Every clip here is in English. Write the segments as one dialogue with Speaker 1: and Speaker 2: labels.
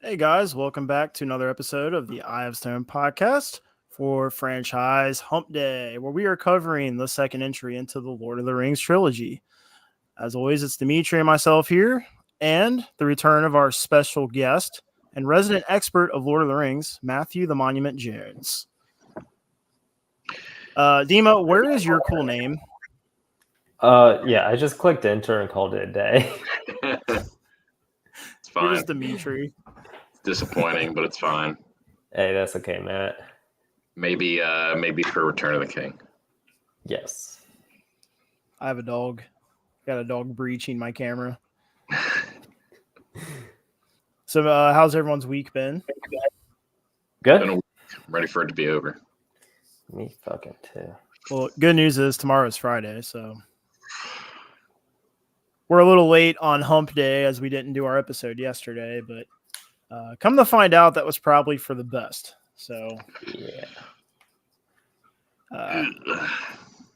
Speaker 1: Hey guys, welcome back to another episode of the Eye of Stone podcast for franchise Hump Day, where we are covering the second entry into the Lord of the Rings trilogy. As always, it's Dimitri and myself here, and the return of our special guest and resident expert of Lord of the Rings, Matthew the Monument Jones. Dima, where is your cool name?
Speaker 2: Yeah, I just clicked enter and called it a day.
Speaker 3: It's fine.
Speaker 1: You're just Dimitri.
Speaker 3: It's disappointing, but it's fine.
Speaker 2: Hey, that's okay, Matt.
Speaker 3: Maybe for Return of the King.
Speaker 2: Yes.
Speaker 1: I have a dog. Got a dog breaching my camera. So, how's everyone's week been?
Speaker 2: Good?
Speaker 3: Been a week. I'm ready for it to be over.
Speaker 2: Me fucking too.
Speaker 1: Well, good news is tomorrow's Friday, so we're a little late on Hump Day as we didn't do our episode yesterday, but come to find out that was probably for the best. So,
Speaker 2: Yeah.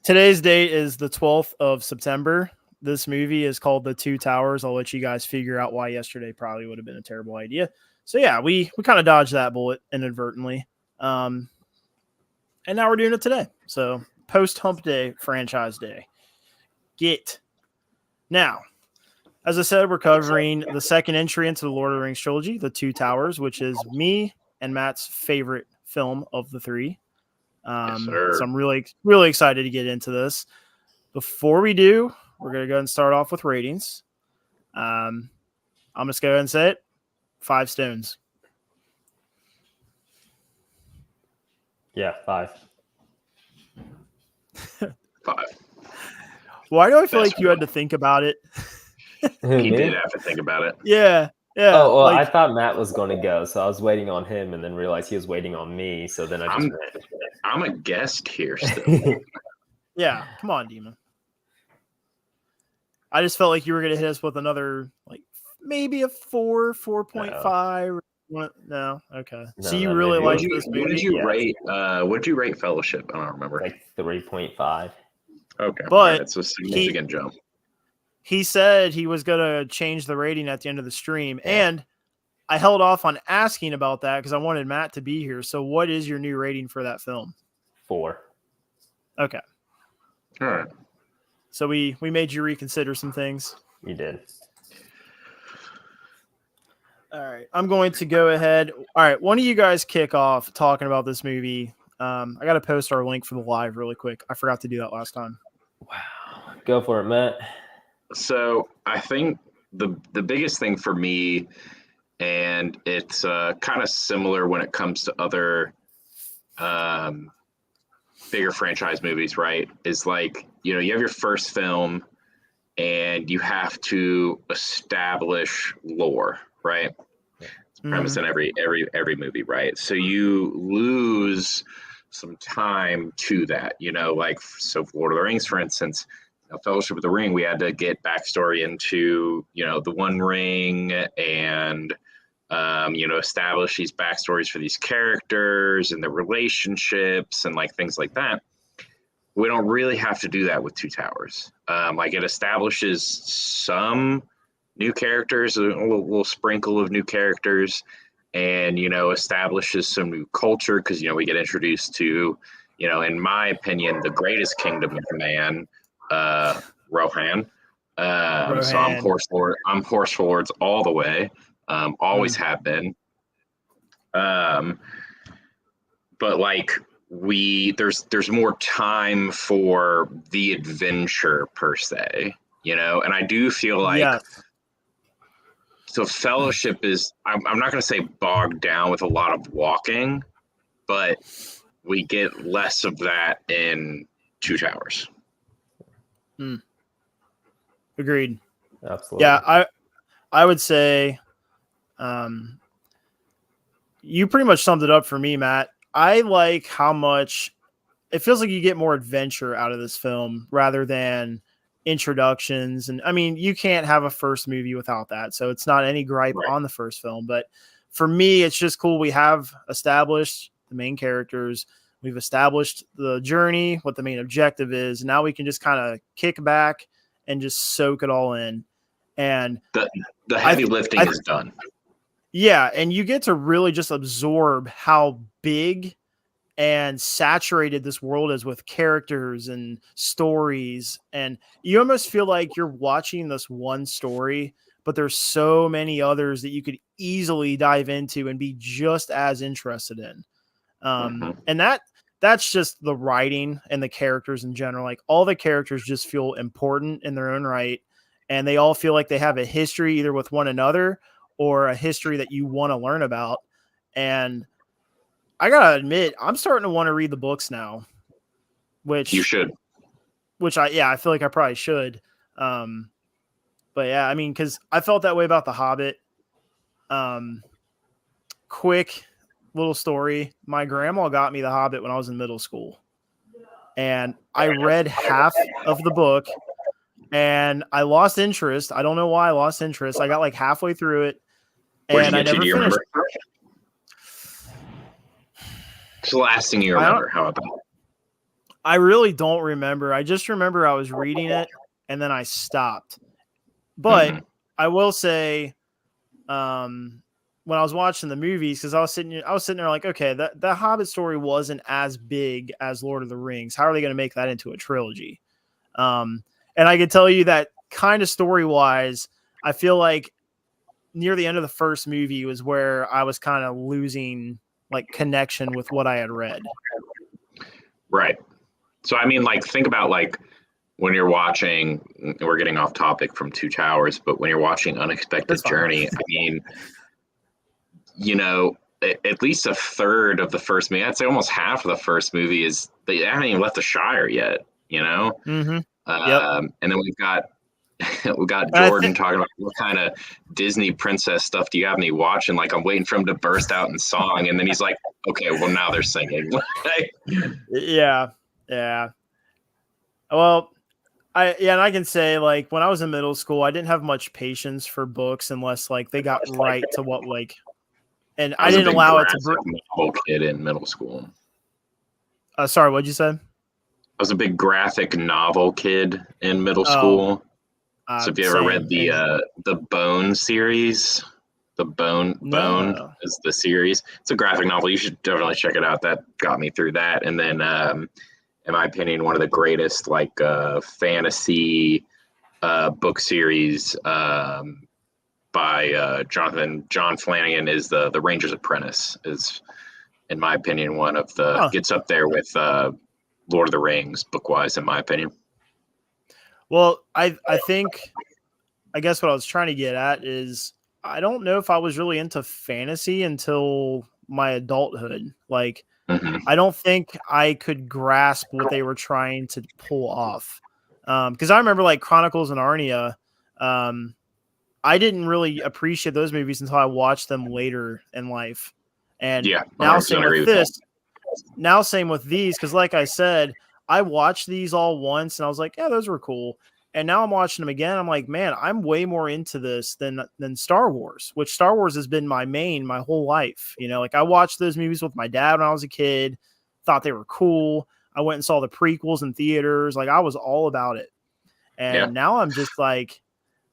Speaker 1: Today's date is the 12th of September. This movie is called The Two Towers. I'll let you guys figure out why yesterday probably would have been a terrible idea. So yeah, we kind of dodged that bullet inadvertently. And now we're doing it today. So post Hump Day, franchise day. Now, as I said, we're covering the second entry into the Lord of the Rings trilogy, The Two Towers, which is me and Matt's favorite film of the three.
Speaker 3: Yes,
Speaker 1: So I'm really excited to get into this. Before we do, we're going to go ahead and start off with ratings. I'm just going to go ahead and say it. 5 stones.
Speaker 2: Yeah, 5.
Speaker 3: 5.
Speaker 1: Why do I feel
Speaker 3: Best
Speaker 1: like you had to think about it?
Speaker 3: He did have to think about it.
Speaker 1: Yeah.
Speaker 2: Oh, well,
Speaker 1: like,
Speaker 2: I thought Matt was going to go, so I was waiting on him and then realized he was waiting on me, so then I just went.
Speaker 3: I'm a guest here still.
Speaker 1: yeah. Come on, Dima. I just felt like you were going to hit us with another, like, maybe a 4, 4.5. No. Okay.
Speaker 2: No,
Speaker 1: So you
Speaker 2: no,
Speaker 1: really
Speaker 2: maybe.
Speaker 1: liked
Speaker 3: What
Speaker 1: this
Speaker 3: did
Speaker 1: movie?
Speaker 3: you
Speaker 2: Yeah.
Speaker 3: rate? What did you rate Fellowship? I don't remember.
Speaker 2: Like 3.5.
Speaker 3: Okay,
Speaker 1: But
Speaker 3: it's a significant jump.
Speaker 1: He said he was going to change the rating at the end of the stream, and I held off on asking about that because I wanted Matt to be here. So what is your new rating for that film?
Speaker 2: 4.
Speaker 1: Okay.
Speaker 3: All right.
Speaker 1: So we made you reconsider some things.
Speaker 2: You did.
Speaker 1: All right. I'm going to go ahead. All right. One of you guys kick off talking about this movie. I got to post our link for the live really quick. I forgot to do that last time.
Speaker 2: Wow. Go for it, Matt.
Speaker 3: So I think the biggest thing for me, and it's kind of similar when it comes to other bigger franchise movies, right? Is like, you have your first film and you have to establish lore, right? It's premise in every movie, right? So you lose some time to that, like, so for Lord of the Rings, for instance, Fellowship of the Ring, we had to get backstory into, the One Ring and, establish these backstories for these characters and their relationships and like things like that. We don't really have to do that with Two Towers. Like, it establishes some new characters, a little sprinkle of new characters, and, establishes some new culture because, we get introduced to, in my opinion, the greatest kingdom of man, Rohan. So I'm horse lords all the way. Always have been. But like, there's more time for the adventure per se, and I do feel like,
Speaker 1: yes.
Speaker 3: So Fellowship is, I'm not going to say bogged down with a lot of walking, but we get less of that in Two Towers.
Speaker 1: Agreed.
Speaker 2: Absolutely.
Speaker 1: Yeah, I would say you pretty much summed it up for me, Matt. I like how much it feels like you get more adventure out of this film rather than introductions. And I mean, you can't have a first movie without that. So it's not any gripe on the first film. But for me, it's just cool. We have established the main characters. We've established the journey, what the main objective is. Now we can just kind of kick back and just soak it all in. And
Speaker 3: the heavy lifting is done.
Speaker 1: Yeah, and you get to really just absorb how big and saturated this world is with characters and stories, and you almost feel like you're watching this one story, but there's so many others that you could easily dive into and be just as interested in.
Speaker 3: Hmm.
Speaker 1: And that's just the writing and the characters in general. Like all the characters just feel important in their own right, and they all feel like they have a history either with one another or a history that you want to learn about. And I gotta admit, I'm starting to want to read the books now,
Speaker 3: You
Speaker 1: which
Speaker 3: should.
Speaker 1: I feel like I probably should. Um, but yeah, I mean, because I felt that way about The Hobbit. Um, quick little story: my grandma got me The Hobbit when I was in middle school, and I read half of the book, and I lost interest. I don't know why I lost interest. I got like halfway through it,
Speaker 3: Where'd you
Speaker 1: and I
Speaker 3: get to?
Speaker 1: never
Speaker 3: Do you
Speaker 1: finished.
Speaker 3: remember? It's the last thing you remember. How about that?
Speaker 1: I really don't remember. I just remember I was reading it and then I stopped. But
Speaker 3: Mhm.
Speaker 1: I will say, when I was watching the movies, because I was sitting there like, okay, that Hobbit story wasn't as big as Lord of the Rings. How are they going to make that into a trilogy? And I can tell you that kind of story wise, I feel like near the end of the first movie was where I was kind of losing like connection with what I had read.
Speaker 3: Right. So I mean, like, think about like when you're watching. We're getting off topic from Two Towers, but when you're watching
Speaker 1: That's
Speaker 3: Unexpected
Speaker 1: fine.
Speaker 3: Journey, I mean, you know, at least a third of the first movie, I'd say almost half of the first movie is they haven't even left the Shire yet. You know,
Speaker 1: Mm-hmm. Yep.
Speaker 3: and then we've got
Speaker 1: And I
Speaker 3: Jordan
Speaker 1: think
Speaker 3: talking about what kind of Disney princess stuff do you have me watching? Like I'm waiting for him to burst out in song, and then he's like, "Okay, well now they're singing."
Speaker 1: yeah. Yeah. Well, and I can say like when I was in middle school, I didn't have much patience for books unless like they got right to what like, and
Speaker 3: I
Speaker 1: I
Speaker 3: was a
Speaker 1: didn't
Speaker 3: big
Speaker 1: allow it to.
Speaker 3: graphic novel kid in middle school.
Speaker 1: Sorry, what'd you say?
Speaker 3: I was a big graphic novel kid in middle
Speaker 1: Oh,
Speaker 3: school. So if you ever read
Speaker 1: same. And
Speaker 3: the Bone series, the Bone
Speaker 1: no,
Speaker 3: is the series. It's a graphic novel. You should definitely check it out. That got me through that. And then, in my opinion, one of the greatest like fantasy book series by John Flanagan is the Ranger's Apprentice. Is in my opinion one of the
Speaker 1: huh.
Speaker 3: gets up there with Lord of the Rings book wise. In my opinion.
Speaker 1: Well, I think I guess what I was trying to get at is I don't know if I was really into fantasy until my adulthood. Like
Speaker 3: Hmm.
Speaker 1: I don't think I could grasp what they were trying to pull off. Because I remember like Chronicles and Narnia. Um, I didn't really appreciate those movies until I watched them later in life. And
Speaker 3: Yeah,
Speaker 1: now
Speaker 3: 100%
Speaker 1: same with
Speaker 3: agree with that.
Speaker 1: this. Now same with these, because like I said, I watched these all once and I was like, yeah, those were cool. And now I'm watching them again. I'm like, man, I'm way more into this than Star Wars, which Star Wars has been my main my whole life. You know, like I watched those movies with my dad when I was a kid, thought they were cool. I went and saw the prequels in theaters. Like I was all about it.
Speaker 3: Yeah,
Speaker 1: And now I'm just like,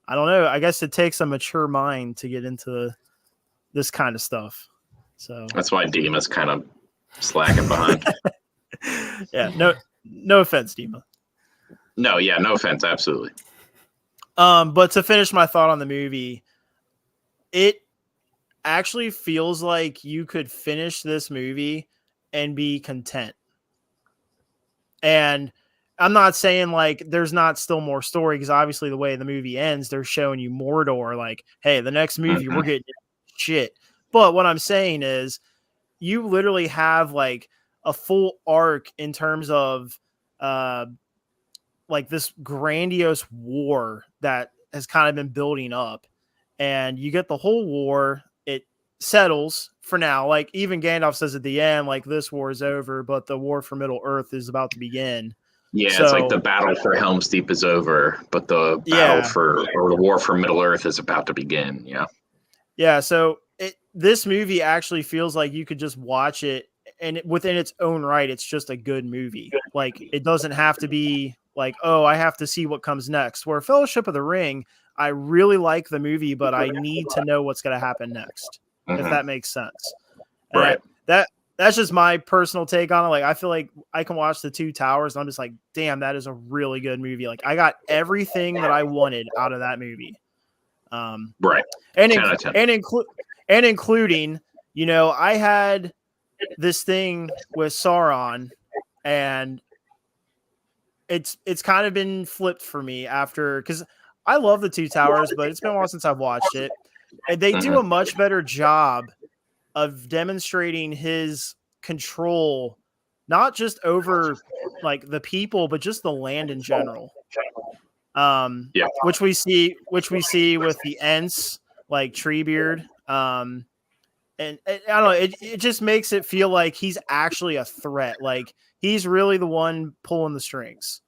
Speaker 1: I don't know. I guess it takes a mature mind to get into this kind of stuff. So
Speaker 3: that's why Dima's kind of slacking behind.
Speaker 1: yeah, no offense, Dima.
Speaker 3: No, yeah, no offense, absolutely.
Speaker 1: But to finish my thought on the movie, it actually feels like you could finish this movie and be content. And I'm not saying like there's not still more story because obviously the way the movie ends, they're showing you Mordor. Like, hey, the next movie
Speaker 3: Hmm.
Speaker 1: we're getting shit. But what I'm saying is, you literally have like a full arc in terms of uh like this grandiose war that has kind of been building up, and you get the whole war. It settles for now. Like even Gandalf says at the end, like this war is over, but the war for Middle Earth is about to begin.
Speaker 3: Yeah, it's like
Speaker 1: So
Speaker 3: the battle for Helm's Deep is over, but the battle
Speaker 1: yeah,
Speaker 3: for or the war for Middle Earth is about to begin. Yeah,
Speaker 1: yeah. So this movie actually feels like you could just watch it, and within its own right, it's just a good movie. Like it doesn't have to be like, oh, I have to see what comes next. Where Fellowship of the Ring, I really like the movie, but I need to know what's going to happen next. if that makes sense. And
Speaker 3: Right.
Speaker 1: that's just my personal take on it. Like, I feel like I can watch The Two Towers and I'm just like, damn, that is a really good movie. Like, I got everything that I wanted out of that movie.
Speaker 3: Right.
Speaker 1: And
Speaker 3: 10 out of 10.
Speaker 1: including, you know, I had this thing with Sauron, and it's kind of been flipped for me after, because I love The Two Towers, but it's been a while since I've watched it. And they do a much better job of demonstrating his control, not just over like the people, but just the land in general.
Speaker 3: Yeah.
Speaker 1: Which we see with the Ents, like Treebeard. And I don't know, it just makes it feel like he's actually a threat. Like, he's really the one pulling the strings.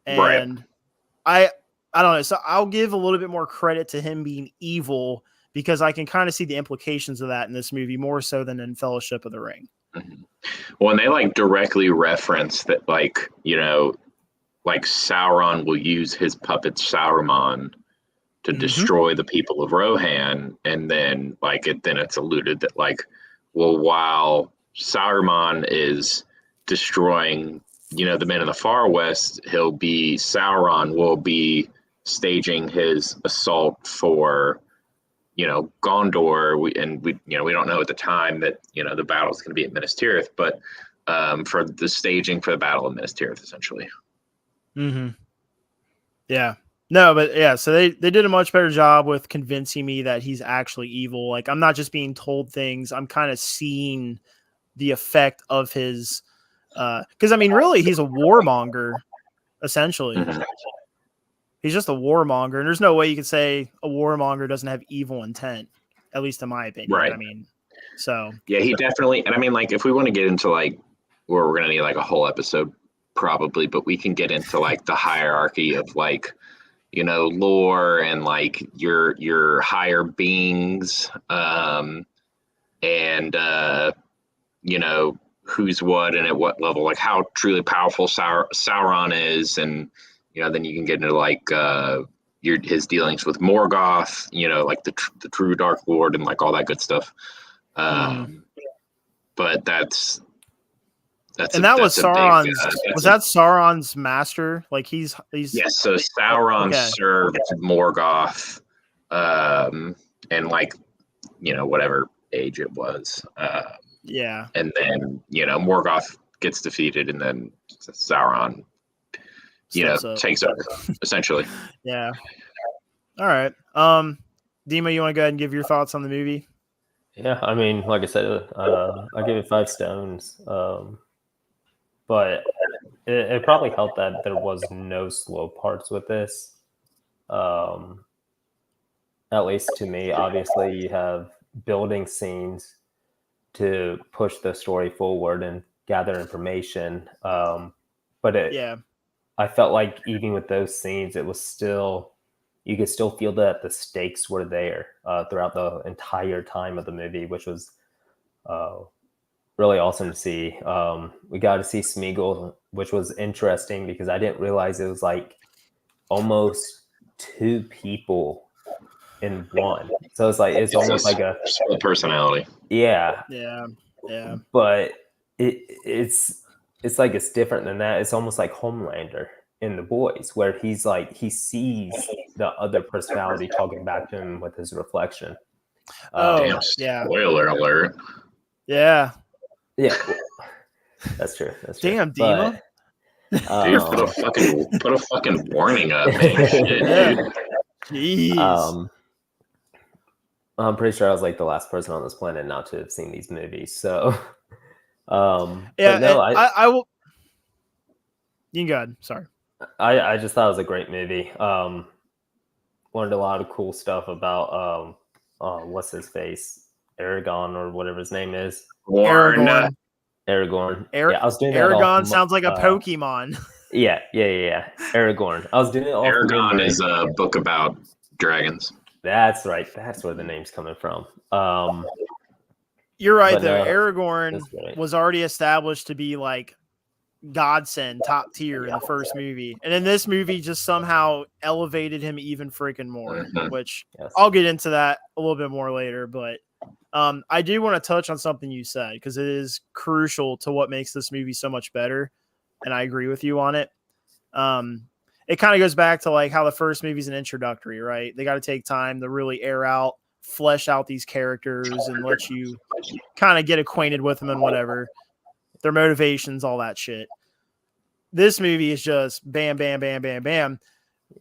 Speaker 1: And I don't know. So I'll give a little bit more credit to him being evil, because I can kind of see the implications of that in this movie more so than in Fellowship of the Ring.
Speaker 3: Well, and they like directly reference that, like, you know, like Sauron will use his puppet Saruman to destroy the people of Rohan, and then like it's alluded that, like, well, while Saruman is destroying, you know, the men in the far west, Sauron will be staging his assault for, you know, Gondor. We don't know at the time that, you know, the battle is going to be at Minas Tirith, but for the staging for the Battle of Minas Tirith, essentially.
Speaker 1: Yeah. No, but yeah, so they did a much better job with convincing me that he's actually evil. Like, I'm not just being told things, I'm kind of seeing the effect of his, because I mean, really, he's a warmonger, essentially. He's just a warmonger, and there's no way you could say a warmonger doesn't have evil intent, at least in my opinion.
Speaker 3: Right.
Speaker 1: I mean, so
Speaker 3: yeah, he definitely, and I mean, like, if we want to get into like, where we're gonna need like a whole episode probably, but we can get into like the hierarchy of, like, you know, lore and like your higher beings, and you know, who's what and at what level, like how truly powerful Sauron is, and, you know, then you can get into like his dealings with Morgoth, you know, like the true Dark Lord and like all that good stuff. But that's
Speaker 1: that was Sauron's. Was that Sauron's master? Like, he's
Speaker 3: yes. So Sauron served Morgoth, and like, you know, whatever age it was.
Speaker 1: Yeah.
Speaker 3: And then, you know, Morgoth gets defeated, and then Sauron, you know, takes over essentially.
Speaker 1: Yeah. All right. Dima, you want to go ahead and give your thoughts on the movie?
Speaker 2: Yeah, I mean, like I said, I give it 5 stones. But it probably helped that there was no slow parts with this. At least to me, obviously, you have building scenes to push the story forward and gather information. But I felt like even with those scenes, it was still, you could still feel that the stakes were there throughout the entire time of the movie, which was really awesome to see. We got to see Smeagol, which was interesting because I didn't realize it was like almost 2 people in one. So it's almost like a
Speaker 3: split personality.
Speaker 2: Yeah. But it's like it's different than that. It's almost like Homelander in The Boys, where he's like, he sees the other personality talking back to him with his reflection.
Speaker 3: Damn, spoiler alert.
Speaker 1: Yeah.
Speaker 2: That's true.
Speaker 1: Damn, Dima.
Speaker 3: Dude, put a fucking warning up, man. Shit, dude.
Speaker 1: Jeez.
Speaker 2: I'm pretty sure I was like the last person on this planet not to have seen these movies. So,
Speaker 1: yeah, no, I will. You can go ahead. Sorry.
Speaker 2: I just thought it was a great movie. Learned a lot of cool stuff about what's his face, Aragon or whatever his name is.
Speaker 1: Aragorn.
Speaker 2: Yeah, I was doing
Speaker 1: Aragon sounds like a Pokemon.
Speaker 2: Yeah. Aragorn. I was doing it all.
Speaker 3: Aragon is a book about dragons.
Speaker 2: That's right. That's where the name's coming from.
Speaker 1: You're right, though. Aragorn was already established to be like godsend, top tier in the first movie, and in this movie, just somehow elevated him even freaking more. Which I'll get into that a little bit more later. But I do want to touch on something you said because it is crucial to what makes this movie so much better, and I agree with you on it. It kind of goes back to like how the first movie's an introductory, right? They got to take time to really flesh out these characters and let you kind of get acquainted with them and whatever, their motivations, all that shit. This movie is just bam, bam, bam, bam, bam.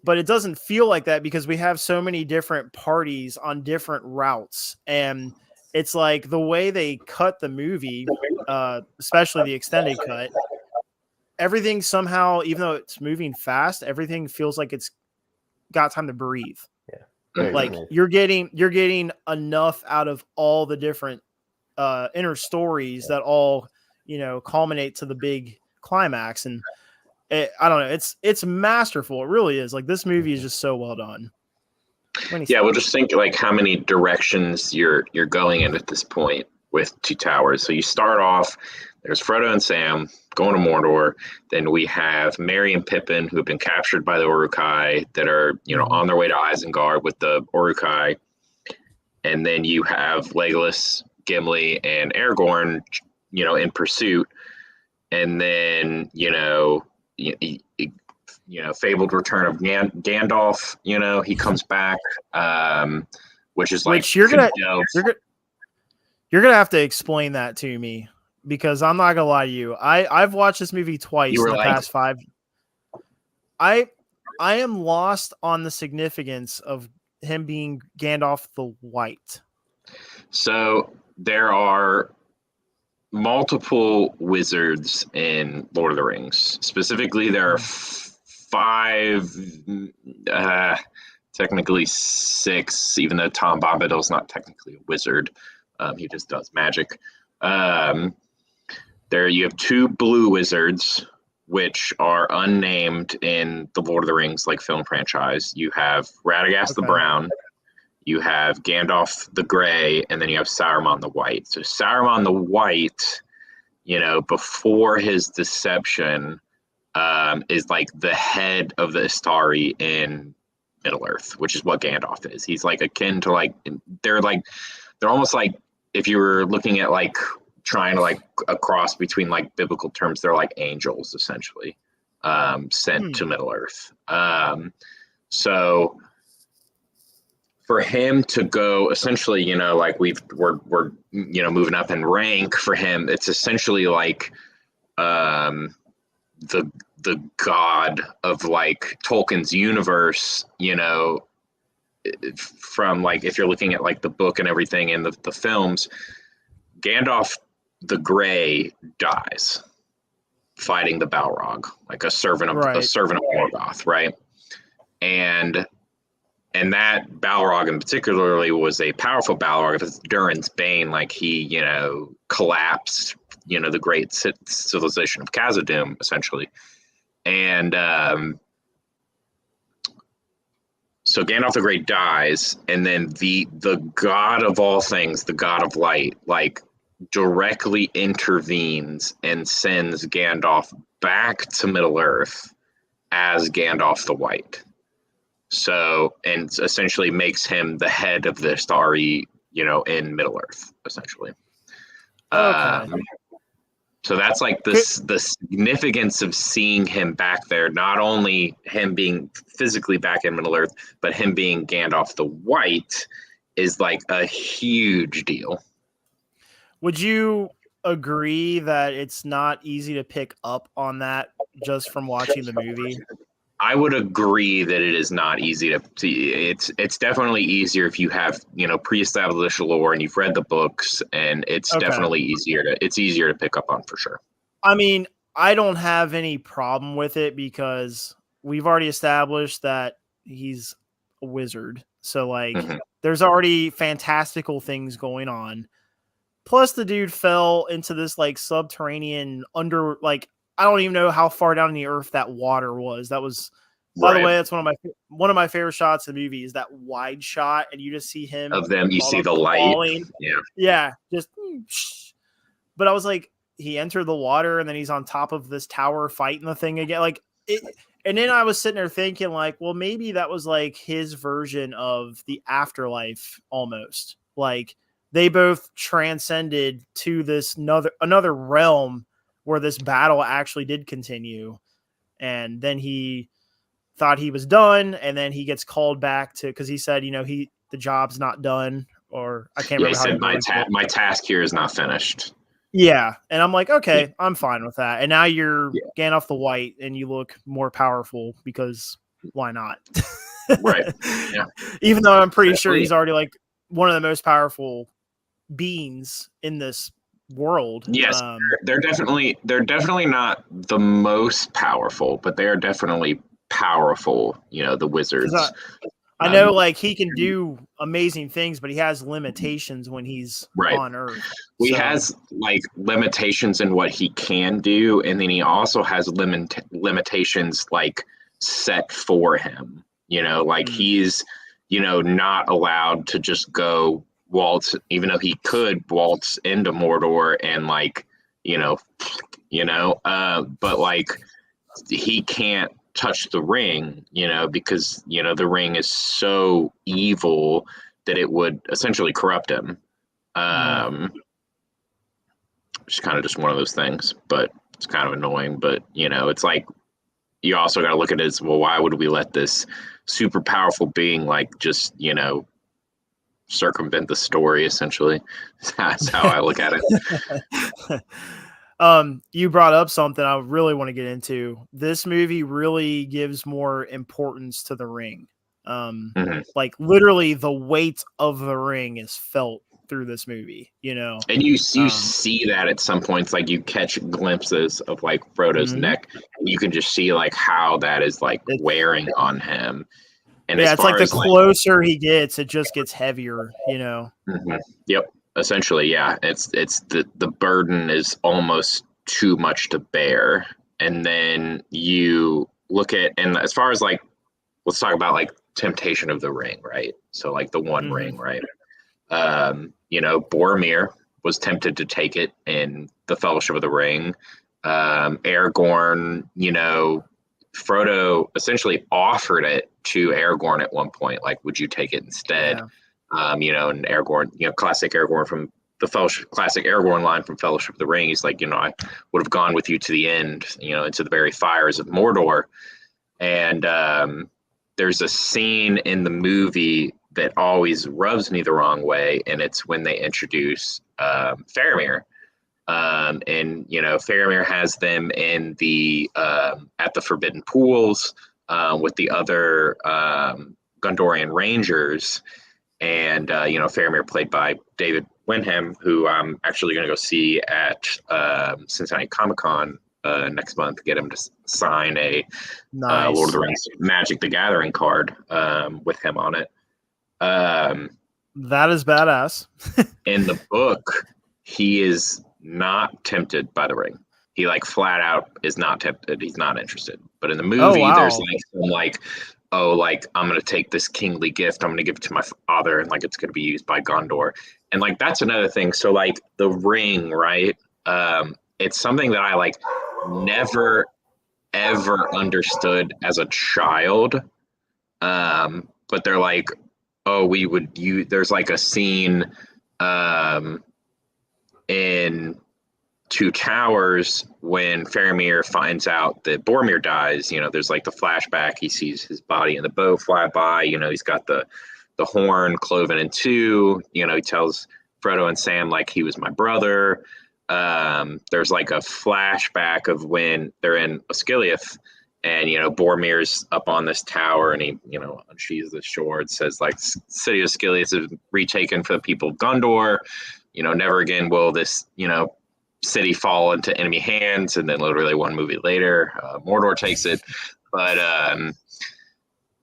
Speaker 1: But it doesn't feel like that because we have so many different parties on different routes. And it's like the way they cut the movie, especially the extended cut, everything somehow, even though it's moving fast, everything feels like it's got time to breathe.
Speaker 2: Yeah.
Speaker 1: Like you're getting enough out of all the different inner stories that all, culminate to the big climax. And I don't know, it's masterful. It really is. Like this movie is just so well done.
Speaker 3: Yeah, well, just think like how many directions you're going in at this point with Two Towers. So you start off, there's Frodo and Sam going to Mordor. Then we have Merry and Pippin who have been captured by the Uruk-hai that are, on their way to Isengard with the Uruk-hai. And then you have Legolas, Gimli, and Aragorn, in pursuit. And then, fabled return of Gandalf, he comes back, which is like,
Speaker 1: you're gonna have to explain that to me because I'm not gonna lie to you. I've watched this movie twice in the past 5. I am lost on the significance of him being Gandalf the White.
Speaker 3: So there are multiple wizards in Lord of the Rings. Specifically, there are 5, technically 6, even though Tom Bombadil's not technically a wizard. He just does magic. There you have 2 blue wizards, which are unnamed in the Lord of the Rings film franchise. You have Radagast the Brown, you have Gandalf the Gray, and then you have Saruman the White. So Saruman the White, before his deception, is like the head of the Istari in Middle-earth, which is what Gandalf is. He's like akin to they're almost like, if you were looking at trying to a cross between biblical terms, they're like angels essentially, sent to Middle-earth. So for him to go essentially, we're moving up in rank for him, it's essentially the god of Tolkien's universe, from if you're looking at the book and everything and the films, Gandalf the Gray dies fighting the Balrog, a servant of Morgoth, right? And that Balrog in particularly was a powerful Balrog. It was Durin's Bane, he, collapsed, the great civilization of Khazad-dûm, essentially. And so Gandalf the Great dies, and then the god of all things, the god of light, directly intervenes and sends Gandalf back to Middle-earth as Gandalf the White. So, and essentially makes him the head of the Istari, in Middle-earth, essentially.
Speaker 1: Okay.
Speaker 3: So that's the significance of seeing him back there, not only him being physically back in Middle-earth, but him being Gandalf the White is a huge deal.
Speaker 1: Would you agree that it's not easy to pick up on that just from watching the movie?
Speaker 3: I would agree that it is not easy to see. It's definitely easier if you have, pre-established lore and you've read the books, and it's definitely easier to pick up on for sure.
Speaker 1: I mean, I don't have any problem with it because we've already established that he's a wizard. So there's already fantastical things going on. Plus the dude fell into this subterranean I don't even know how far down in the earth that water was. That was, by the way, that's one of my favorite shots of the movie is that wide shot, and you just see him
Speaker 3: of them. You see the light,
Speaker 1: yeah, just. But I was like, he entered the water, and then he's on top of this tower fighting the thing again, and then I was sitting there thinking, well, maybe that was his version of the afterlife almost. they both transcended to this another realm where this battle actually did continue. And then he thought he was done, and then he gets called back to, because he said, the job's not done, or I can't
Speaker 3: Yeah, he
Speaker 1: remember how
Speaker 3: said my task here is not finished.
Speaker 1: Yeah, and I'm like, okay,
Speaker 3: Yeah.
Speaker 1: I'm fine with that. And now you're Gandalf the White, and you look more powerful because why not?
Speaker 3: Right. Yeah.
Speaker 1: Even though I'm pretty sure he's already like one of the most powerful beings in this world.
Speaker 3: Yes, they're definitely not the most powerful, but they are definitely powerful. The wizards.
Speaker 1: I know, like, he can do amazing things, but he has limitations when he's on Earth.
Speaker 3: He has like limitations in what he can do, and then he also has limitations like set for him. Like he's not allowed to just go waltz, even though he could waltz into Mordor and but like he can't touch the ring, because the ring is so evil that it would essentially corrupt him. It's kind of just one of those things, but it's kind of annoying. But it's like you also got to look at it as, well, why would we let this super powerful being just circumvent the story? Essentially, that's how I look at it.
Speaker 1: You brought up something I really want to get into. This movie really gives more importance to the ring. Like literally the weight of the ring is felt through this movie,
Speaker 3: and you see that at some points, like you catch glimpses of like Frodo's neck, and you can just see like how that is like wearing on him. And
Speaker 1: it's like the closer he gets, it just gets heavier,
Speaker 3: Yep. Essentially, yeah. It's the burden is almost too much to bear. And then you look at, and as far as like, let's talk about like temptation of the ring, right? So like the one ring, right? Boromir was tempted to take it in the Fellowship of the Ring. Aragorn, Frodo essentially offered it to Aragorn at one point, like, would you take it instead? And Aragorn, classic Aragorn from the Fellowship, classic Aragorn line from Fellowship of the Ring. He's like, I would have gone with you to the end, into the very fires of Mordor. And there's a scene in the movie that always rubs me the wrong way, and it's when they introduce Faramir. And Faramir has them in the at the Forbidden Pools with the other Gondorian Rangers, and Faramir, played by David Wenham, who I'm actually going to go see at Cincinnati Comic-Con next month. Get him to sign a Lord of the Rings Magic the Gathering card with him on it.
Speaker 1: That is badass.
Speaker 3: In the book, he is not tempted by the ring. He like flat out is not tempted. He's not interested. But in the movie, there's like some like, I'm gonna take this kingly gift, I'm gonna give it to my father, and like it's gonna be used by Gondor. And like that's another thing. So like the ring, right? It's something that I like never ever understood as a child. But they're like, there's like a scene in Two Towers when Faramir finds out that Boromir dies. There's like the flashback. He sees his body in the boat fly by. He's got the horn cloven in two. He tells Frodo and Sam like, he was my brother. There's like a flashback of when they're in Osgiliath, and Boromir's up on this tower, and he unsheathes the sword, says like, city of Osgiliath is retaken for the people of Gondor. Never again will this city fall into enemy hands. And then literally one movie later, Mordor takes it. But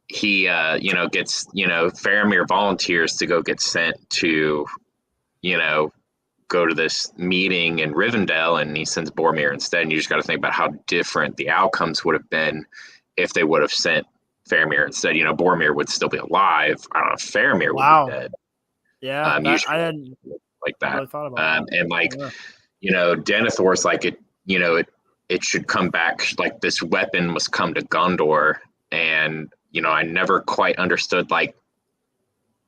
Speaker 3: he gets Faramir volunteers to go get sent to go to this meeting in Rivendell, and he sends Boromir instead. And you just got to think about how different the outcomes would have been if they would have sent Faramir instead. Boromir would still be alive. I don't know if Faramir would be dead.
Speaker 1: Yeah, I hadn't
Speaker 3: like that.
Speaker 1: Really thought about that.
Speaker 3: And like, Denethor's like it should come back. Like this weapon must come to Gondor, and I never quite understood like,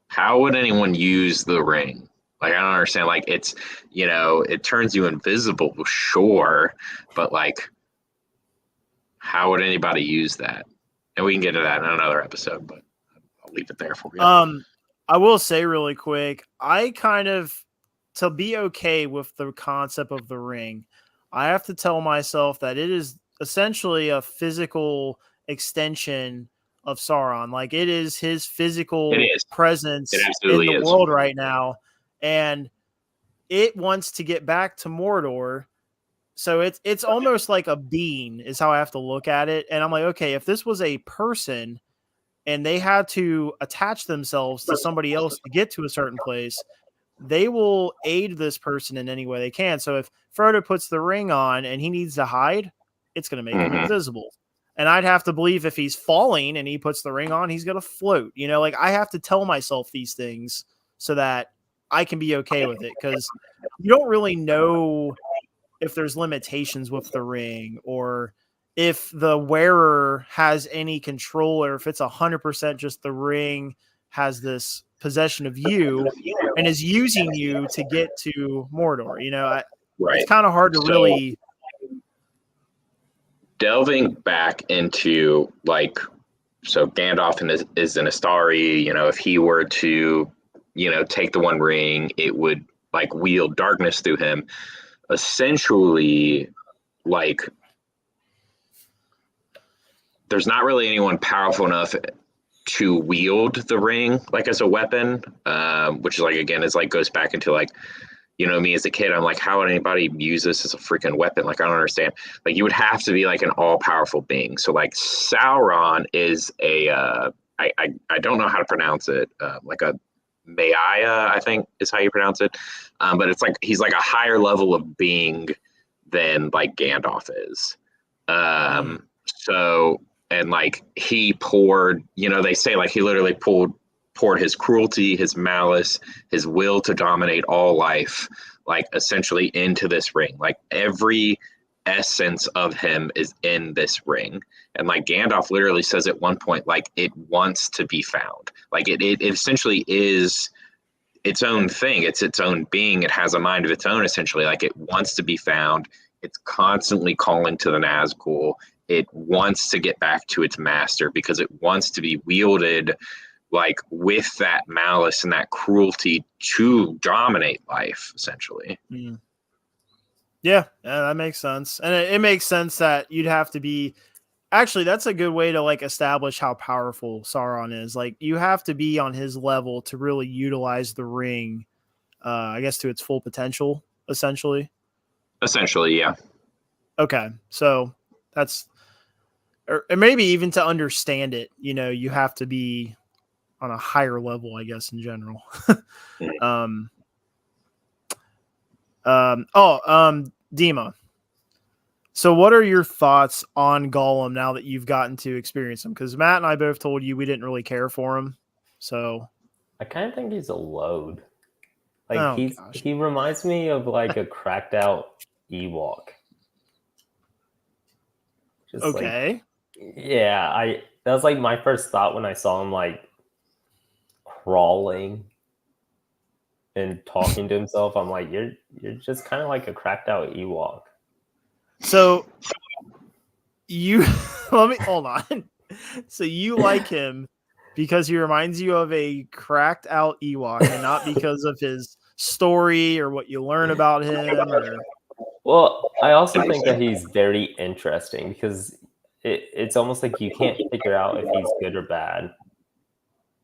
Speaker 3: how would anyone use the ring? Like, I don't understand. Like, it's, it turns you invisible, sure, but like, how would anybody use that? And we can get to that in another episode, but I'll leave it there for you.
Speaker 1: I will say really quick, I kind of, to be okay with the concept of the ring, I have to tell myself that it is essentially a physical extension of Sauron. Like, it is his
Speaker 3: It
Speaker 1: physical
Speaker 3: is.
Speaker 1: presence
Speaker 3: It
Speaker 1: in
Speaker 3: absolutely
Speaker 1: the
Speaker 3: is.
Speaker 1: world right now. And it wants to get back to Mordor. So it's almost like a being is how I have to look at it. And I'm like, okay, if this was a person and they had to attach themselves to somebody else to get to a certain place, they will aid this person in any way they can. So if Frodo puts the ring on and he needs to hide, it's going to make him invisible. And I'd have to believe if he's falling and he puts the ring on, he's going to float. Like, I have to tell myself these things so that I can be okay with it, because you don't really know if there's limitations with the ring, or if the wearer has any control, or if it's 100% just the ring has this possession of you and is using you to get to Mordor.
Speaker 3: Right.
Speaker 1: It's kind of hard to really
Speaker 3: delving back into, like, so Gandalf is an Astari. If he were to, take the One Ring, it would like wield darkness through him. Essentially, like, there's not really anyone powerful enough to wield the ring like as a weapon, which is like, again, is like goes back into like, me as a kid, I'm like, how would anybody use this as a freaking weapon? Like, I don't understand. Like, you would have to be like an all-powerful being. So like Sauron is I don't know how to pronounce it, like a Maya, I think is how you pronounce it. But it's like he's like a higher level of being than like Gandalf is. So, and like he poured, they say like he literally poured his cruelty, his malice, his will to dominate all life, like essentially into this ring. Like, every essence of him is in this ring. And like Gandalf literally says at one point, like, it wants to be found. Like, it essentially is its own thing. It's its own being. It has a mind of its own, essentially. Like, it wants to be found. It's constantly calling to the Nazgul. It wants to get back to its master because it wants to be wielded like with that malice and that cruelty to dominate life, essentially.
Speaker 1: Yeah, that makes sense. And it makes sense that you'd have to be, actually, that's a good way to like establish how powerful Sauron is. Like, you have to be on his level to really utilize the ring, I guess, to its full potential, essentially.
Speaker 3: Essentially, yeah.
Speaker 1: Okay, so that's, or maybe even to understand it, you have to be on a higher level, I guess, in general. Dima. So what are your thoughts on Gollum now that you've gotten to experience him? Because Matt and I both told you we didn't really care for him. So
Speaker 2: I kind of think he's a load. Like, he reminds me of like a cracked out Ewok. Just
Speaker 1: okay.
Speaker 2: That was like my first thought when I saw him like crawling and talking to himself. I'm like, you're just kind of like a cracked out Ewok.
Speaker 1: So let me hold on. So you like him because he reminds you of a cracked out Ewok, and not because of his story or what you learn about him?
Speaker 2: Well, I also think that he's very interesting because it's almost like you can't figure out if he's good or bad,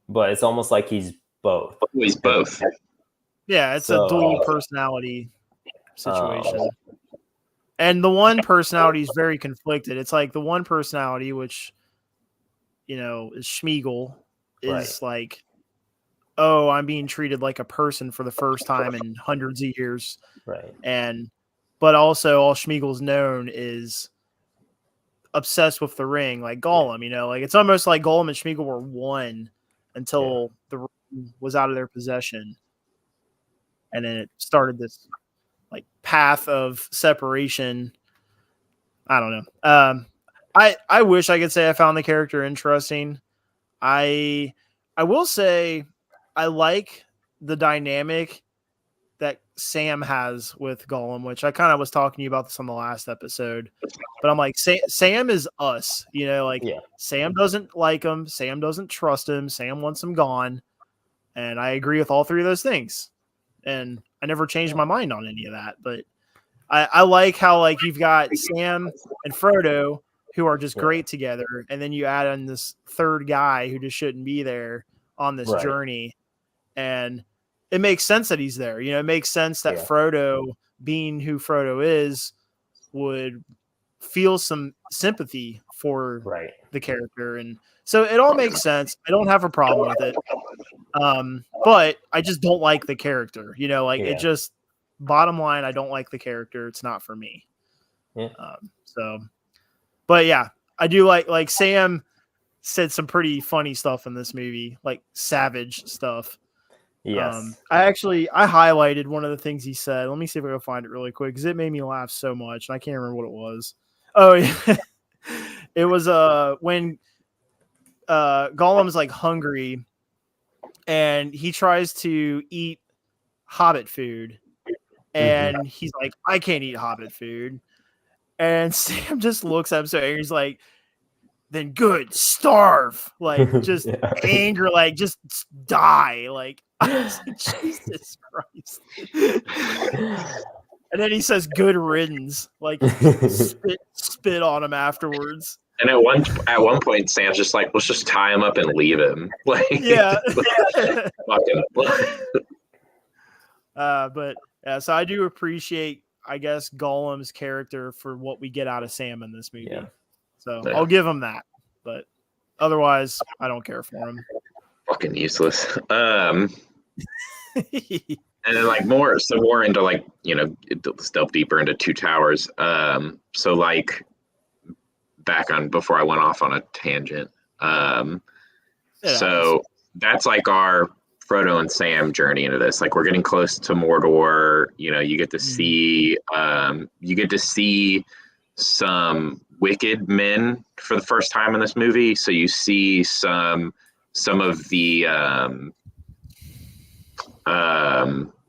Speaker 2: but it's almost like he's both.
Speaker 3: He's both.
Speaker 1: Yeah, it's a dual personality situation. And the one personality is very conflicted. It's like the one personality, which, is Schmeagol, is like, oh, I'm being treated like a person for the first time in hundreds of years.
Speaker 2: Right.
Speaker 1: But also all Schmeagol's known is obsessed with the ring, like Gollum, like it's almost like Gollum and Schmeagol were one until the ring was out of their possession. And then it started this like path of separation. I don't know. I wish I could say I found the character interesting. I will say I like the dynamic Sam has with Gollum, which I kind of was talking to you about this on the last episode, but I'm like, Sam is us, like Sam doesn't like him. Sam doesn't trust him. Sam wants him gone. And I agree with all three of those things. And I never changed my mind on any of that, but I like how like you've got Sam and Frodo who are just great together. And then you add in this third guy who just shouldn't be there on this journey. And it makes sense that he's there. It makes sense that Frodo, being who Frodo is, would feel some sympathy for the character. And so it all makes sense. I don't have a problem with it. But I just don't like the character, it just, bottom line, I don't like the character. It's not for me. But yeah, I do like Sam said some pretty funny stuff in this movie, like savage stuff.
Speaker 2: Yes.
Speaker 1: I highlighted one of the things he said. Let me see if I can find it really quick because it made me laugh so much. And I can't remember what it was. Oh, yeah. It was when Gollum's like hungry and he tries to eat Hobbit food. And he's like, I can't eat Hobbit food. And Sam just looks at him so angry. He's like, then good, starve. Like, just anger, like, just die. Like, I was like, Jesus Christ. And then he says, good riddance. Like, spit on him afterwards.
Speaker 3: And at one point, Sam's just like, let's just tie him up and leave him. Like,
Speaker 1: but yeah, so I do appreciate, I guess, Gollum's character for what we get out of Sam in this movie. Yeah. So I'll give him that. But otherwise, I don't care for him.
Speaker 3: Fucking useless. And then like more into like, let's delve deeper into Two Towers. So like back on before I went off on a tangent. So that's like our Frodo and Sam journey into this. Like we're getting close to Mordor. You get to see some wicked men for the first time in this movie. So you see some of the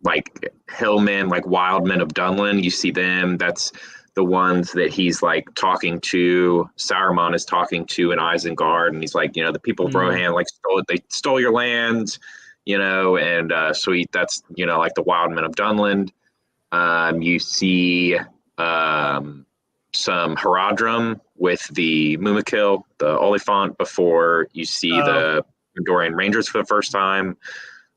Speaker 3: like hillmen, like wild men of Dunlin. You see them. That's the ones that he's like talking to. Saruman is talking to in Isengard, and he's like, the people of Rohan like stole your lands, and so that's like the wild men of Dunland. You see some Haradrim with the Mumakil, the Oliphant, before you see the Dorian Rangers for the first time.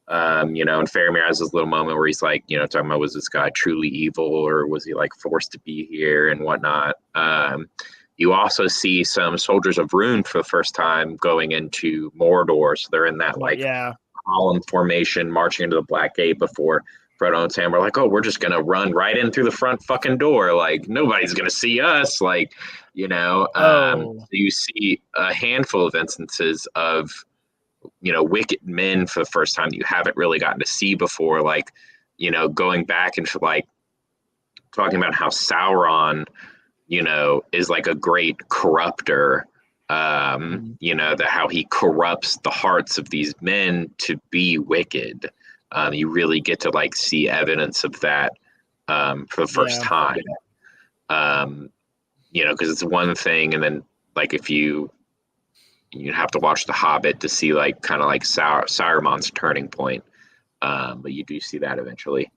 Speaker 3: And Faramir has this little moment where he's like, talking about, was this guy truly evil or was he like forced to be here and whatnot. You also see some soldiers of Rune for the first time going into Mordor. So they're in that column formation marching into the Black Gate before Frodo and Sam are like, oh, we're just going to run right in through the front fucking door. Like nobody's going to see us. Like, so you see a handful of instances of, wicked men for the first time that you haven't really gotten to see before. Like, going back and like talking about how Sauron, is like a great corrupter, that how he corrupts the hearts of these men to be wicked. You really get to like see evidence of that for the first time. Because it's one thing, and then like if you have to watch The Hobbit to see like kind of like Saruman's turning point, but you do see that eventually.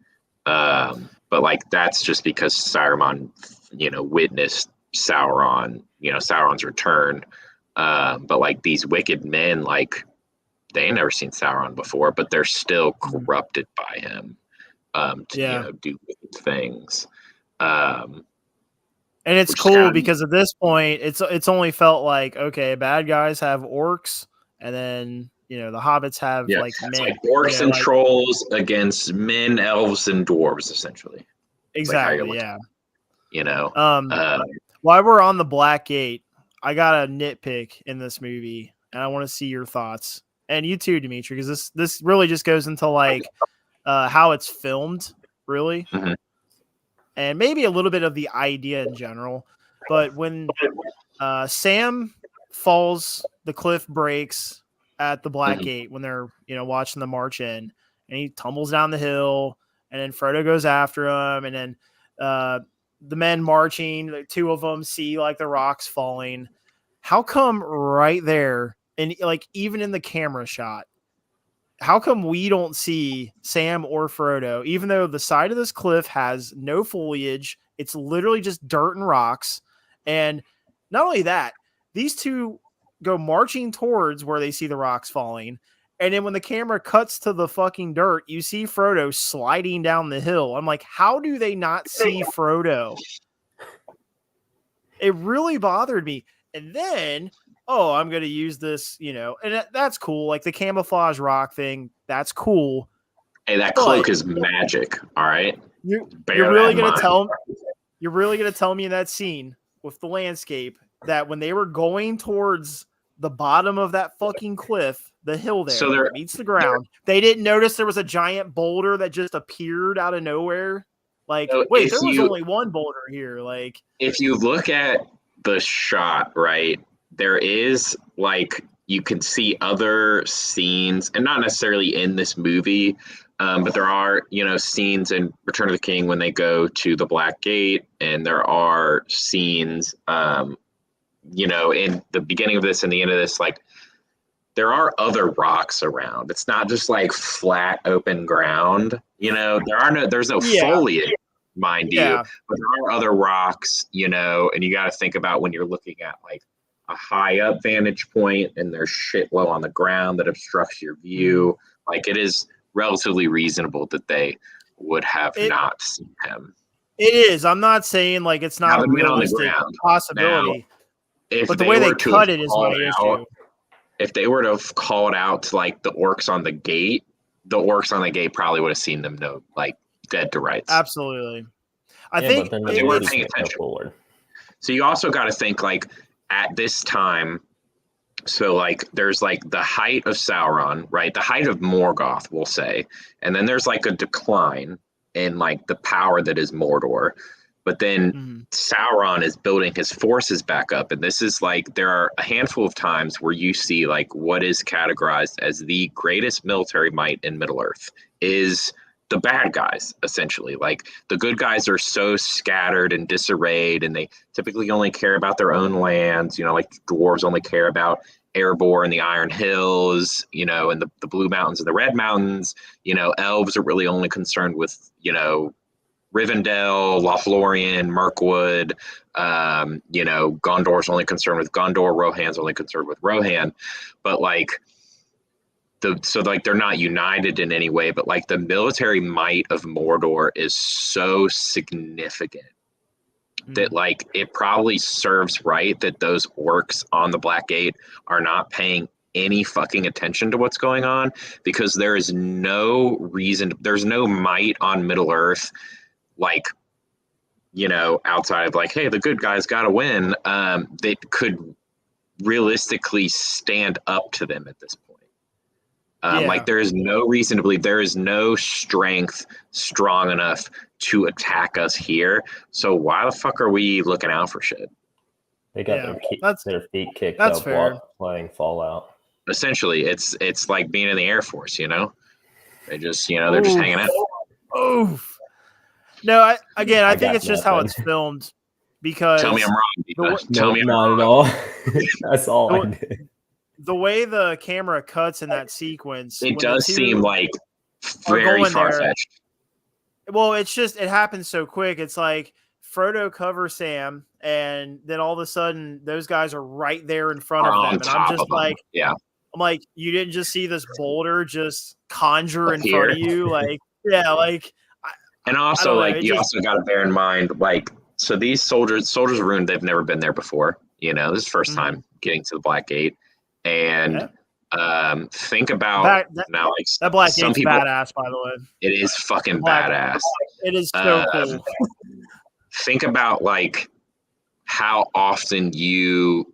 Speaker 3: But like that's just because Saruman, witnessed Sauron, Sauron's return. But like these wicked men, like they ain't never seen Sauron before, but they're still corrupted by him to do wicked things.
Speaker 1: And it's cool because at this point, it's only felt like, okay, bad guys have orcs, and then the hobbits have like men.
Speaker 3: It's like orcs and trolls against men, elves, and dwarves, essentially.
Speaker 1: Exactly. While we're on the Black Gate, I got a nitpick in this movie, and I want to see your thoughts, and you too, Dimitri, because this really just goes into like how it's filmed, really.
Speaker 3: Mm-hmm.
Speaker 1: And maybe a little bit of the idea in general. But when Sam falls, the cliff breaks at the Black Gate when they're, watching the march in, and he tumbles down the hill, and then Frodo goes after him, and then the men marching, the two of them see like the rocks falling. How come right there, and like even in the camera shot, how come we don't see Sam or Frodo, even though the side of this cliff has no foliage? It's literally just dirt and rocks. And not only that, these two go marching towards where they see the rocks falling. And then when the camera cuts to the fucking dirt, you see Frodo sliding down the hill. I'm like, how do they not see Frodo? It really bothered me. And then, oh, I'm going to use this, and that's cool. Like the camouflage rock thing, that's cool.
Speaker 3: Hey, that cloak is magic. All right.
Speaker 1: You're really going to tell me in that scene with the landscape that when they were going towards the bottom of that fucking cliff, the hill there, so it meets the ground, they didn't notice there was a giant boulder that just appeared out of nowhere? Like, so wait, there was only one boulder here. Like,
Speaker 3: if you look at the shot, right, there is like, you can see other scenes, and not necessarily in this movie, but there are, scenes in Return of the King when they go to the Black Gate, and there are scenes, in the beginning of this and the end of this, like, there are other rocks around. It's not just like flat open ground. There's no foliage, mind you, but there are other rocks, and you got to think about when you're looking at like a high up vantage point and there's shit low on the ground that obstructs your view. Like, it is relatively reasonable that they would have not seen him.
Speaker 1: It is. I'm not saying like it's not a realistic possibility.
Speaker 3: Now,
Speaker 1: but the way they cut it is my issue.
Speaker 3: If they were to have called out to like the orcs on the gate probably would have seen them dead to rights.
Speaker 1: Absolutely. I think
Speaker 3: but they weren't paying attention. Forward. So you also got to think like at this time, so like there's like the height of Sauron, right? The height of Morgoth, we'll say. And then there's like a decline in like the power that is Mordor. But then Sauron is building his forces back up. And this is like, there are a handful of times where you see like what is categorized as the greatest military might in Middle-earth is the bad guys, essentially. Like the good guys are so scattered and disarrayed, and they typically only care about their own lands. Like dwarves only care about Erebor and the Iron Hills, and the Blue Mountains and the Red Mountains. Elves are really only concerned with, Rivendell, Lothlorien, Mirkwood, Gondor's only concerned with Gondor, Rohan's only concerned with Rohan. But like they're not united in any way, but like the military might of Mordor is so significant that like it probably serves right that those orcs on the Black Gate are not paying any fucking attention to what's going on, because there is no reason, there's no might on Middle-earth like, outside of like, hey, the good guys got to win, that could realistically stand up to them at this point. Like there is no reason to believe, there is no strength strong enough to attack us here. So why the fuck are we looking out for shit?
Speaker 2: They got their feet kicked up while playing Fallout.
Speaker 3: Essentially, it's like being in the Air Force, They just, they're just hanging out.
Speaker 1: Oof. No, I think it's just how it's filmed. Because
Speaker 3: tell me I'm wrong. Tell me I'm
Speaker 2: not
Speaker 3: wrong.
Speaker 2: at all. That's all I did.
Speaker 1: The way the camera cuts in that sequence,
Speaker 3: it does seem like very far-fetched.
Speaker 1: Well, it happens so quick. It's like Frodo covers Sam, and then all of a sudden, those guys are right there in front of them, and I'm just like, I'm like, you didn't just see this boulder just conjure in front of you, like, like.
Speaker 3: And also, like, you also got to bear in mind, like, so these soldiers of Rune, they've never been there before. This is the first time getting to the Black Gate. And think about now, like,
Speaker 1: that Black Gate's badass, by the way.
Speaker 3: It is fucking badass.
Speaker 1: It is so cool.
Speaker 3: Think about, like, how often you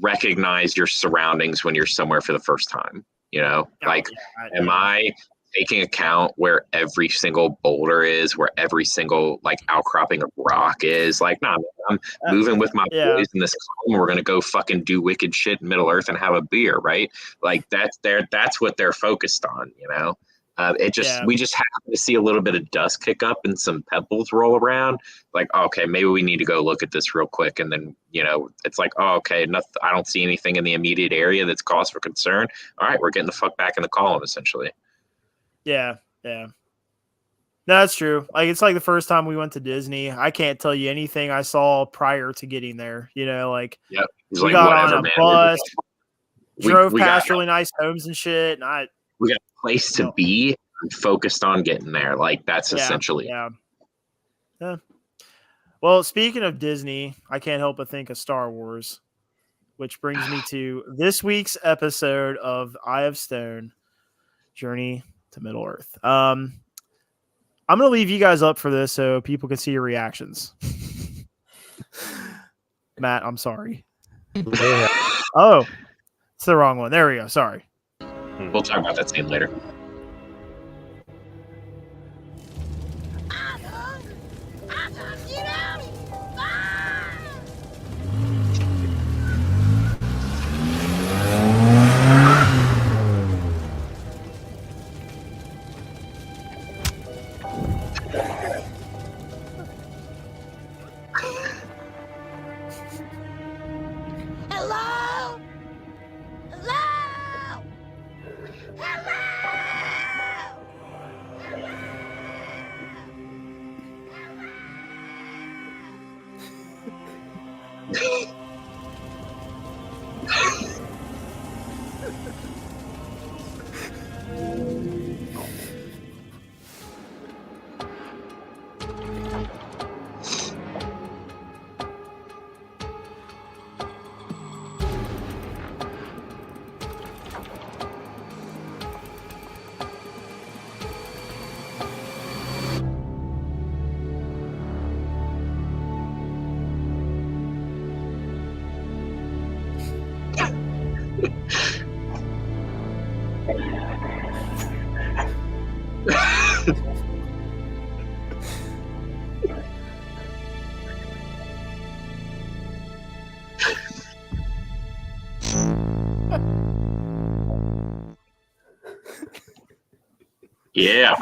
Speaker 3: recognize your surroundings when you're somewhere for the first time. Am I taking account where every single boulder is, where every single like outcropping of rock is? Like, nah, I'm moving with my boys in this column. We're gonna go fucking do wicked shit in Middle Earth and have a beer, right? Like that's what they're focused on, We just happen to see a little bit of dust kick up and some pebbles roll around. Like, okay, maybe we need to go look at this real quick. And then, it's like, oh, okay, I don't see anything in the immediate area that's cause for concern. All right, we're getting the fuck back in the column, essentially.
Speaker 1: Yeah. No, that's true. Like, it's like the first time we went to Disney. I can't tell you anything I saw prior to getting there. Yep. We got on a bus, drove past really nice homes and shit, and
Speaker 3: we got a place to be and focused on getting there. Like, that's essentially.
Speaker 1: Yeah. Well, speaking of Disney, I can't help but think of Star Wars, which brings me to this week's episode of Eye of Stone, Journey to Middle Earth. I'm going to leave you guys up for this so people can see your reactions. Matt, I'm sorry. Oh, it's the wrong one. There we go. Sorry.
Speaker 3: We'll talk about that scene later. Yeah.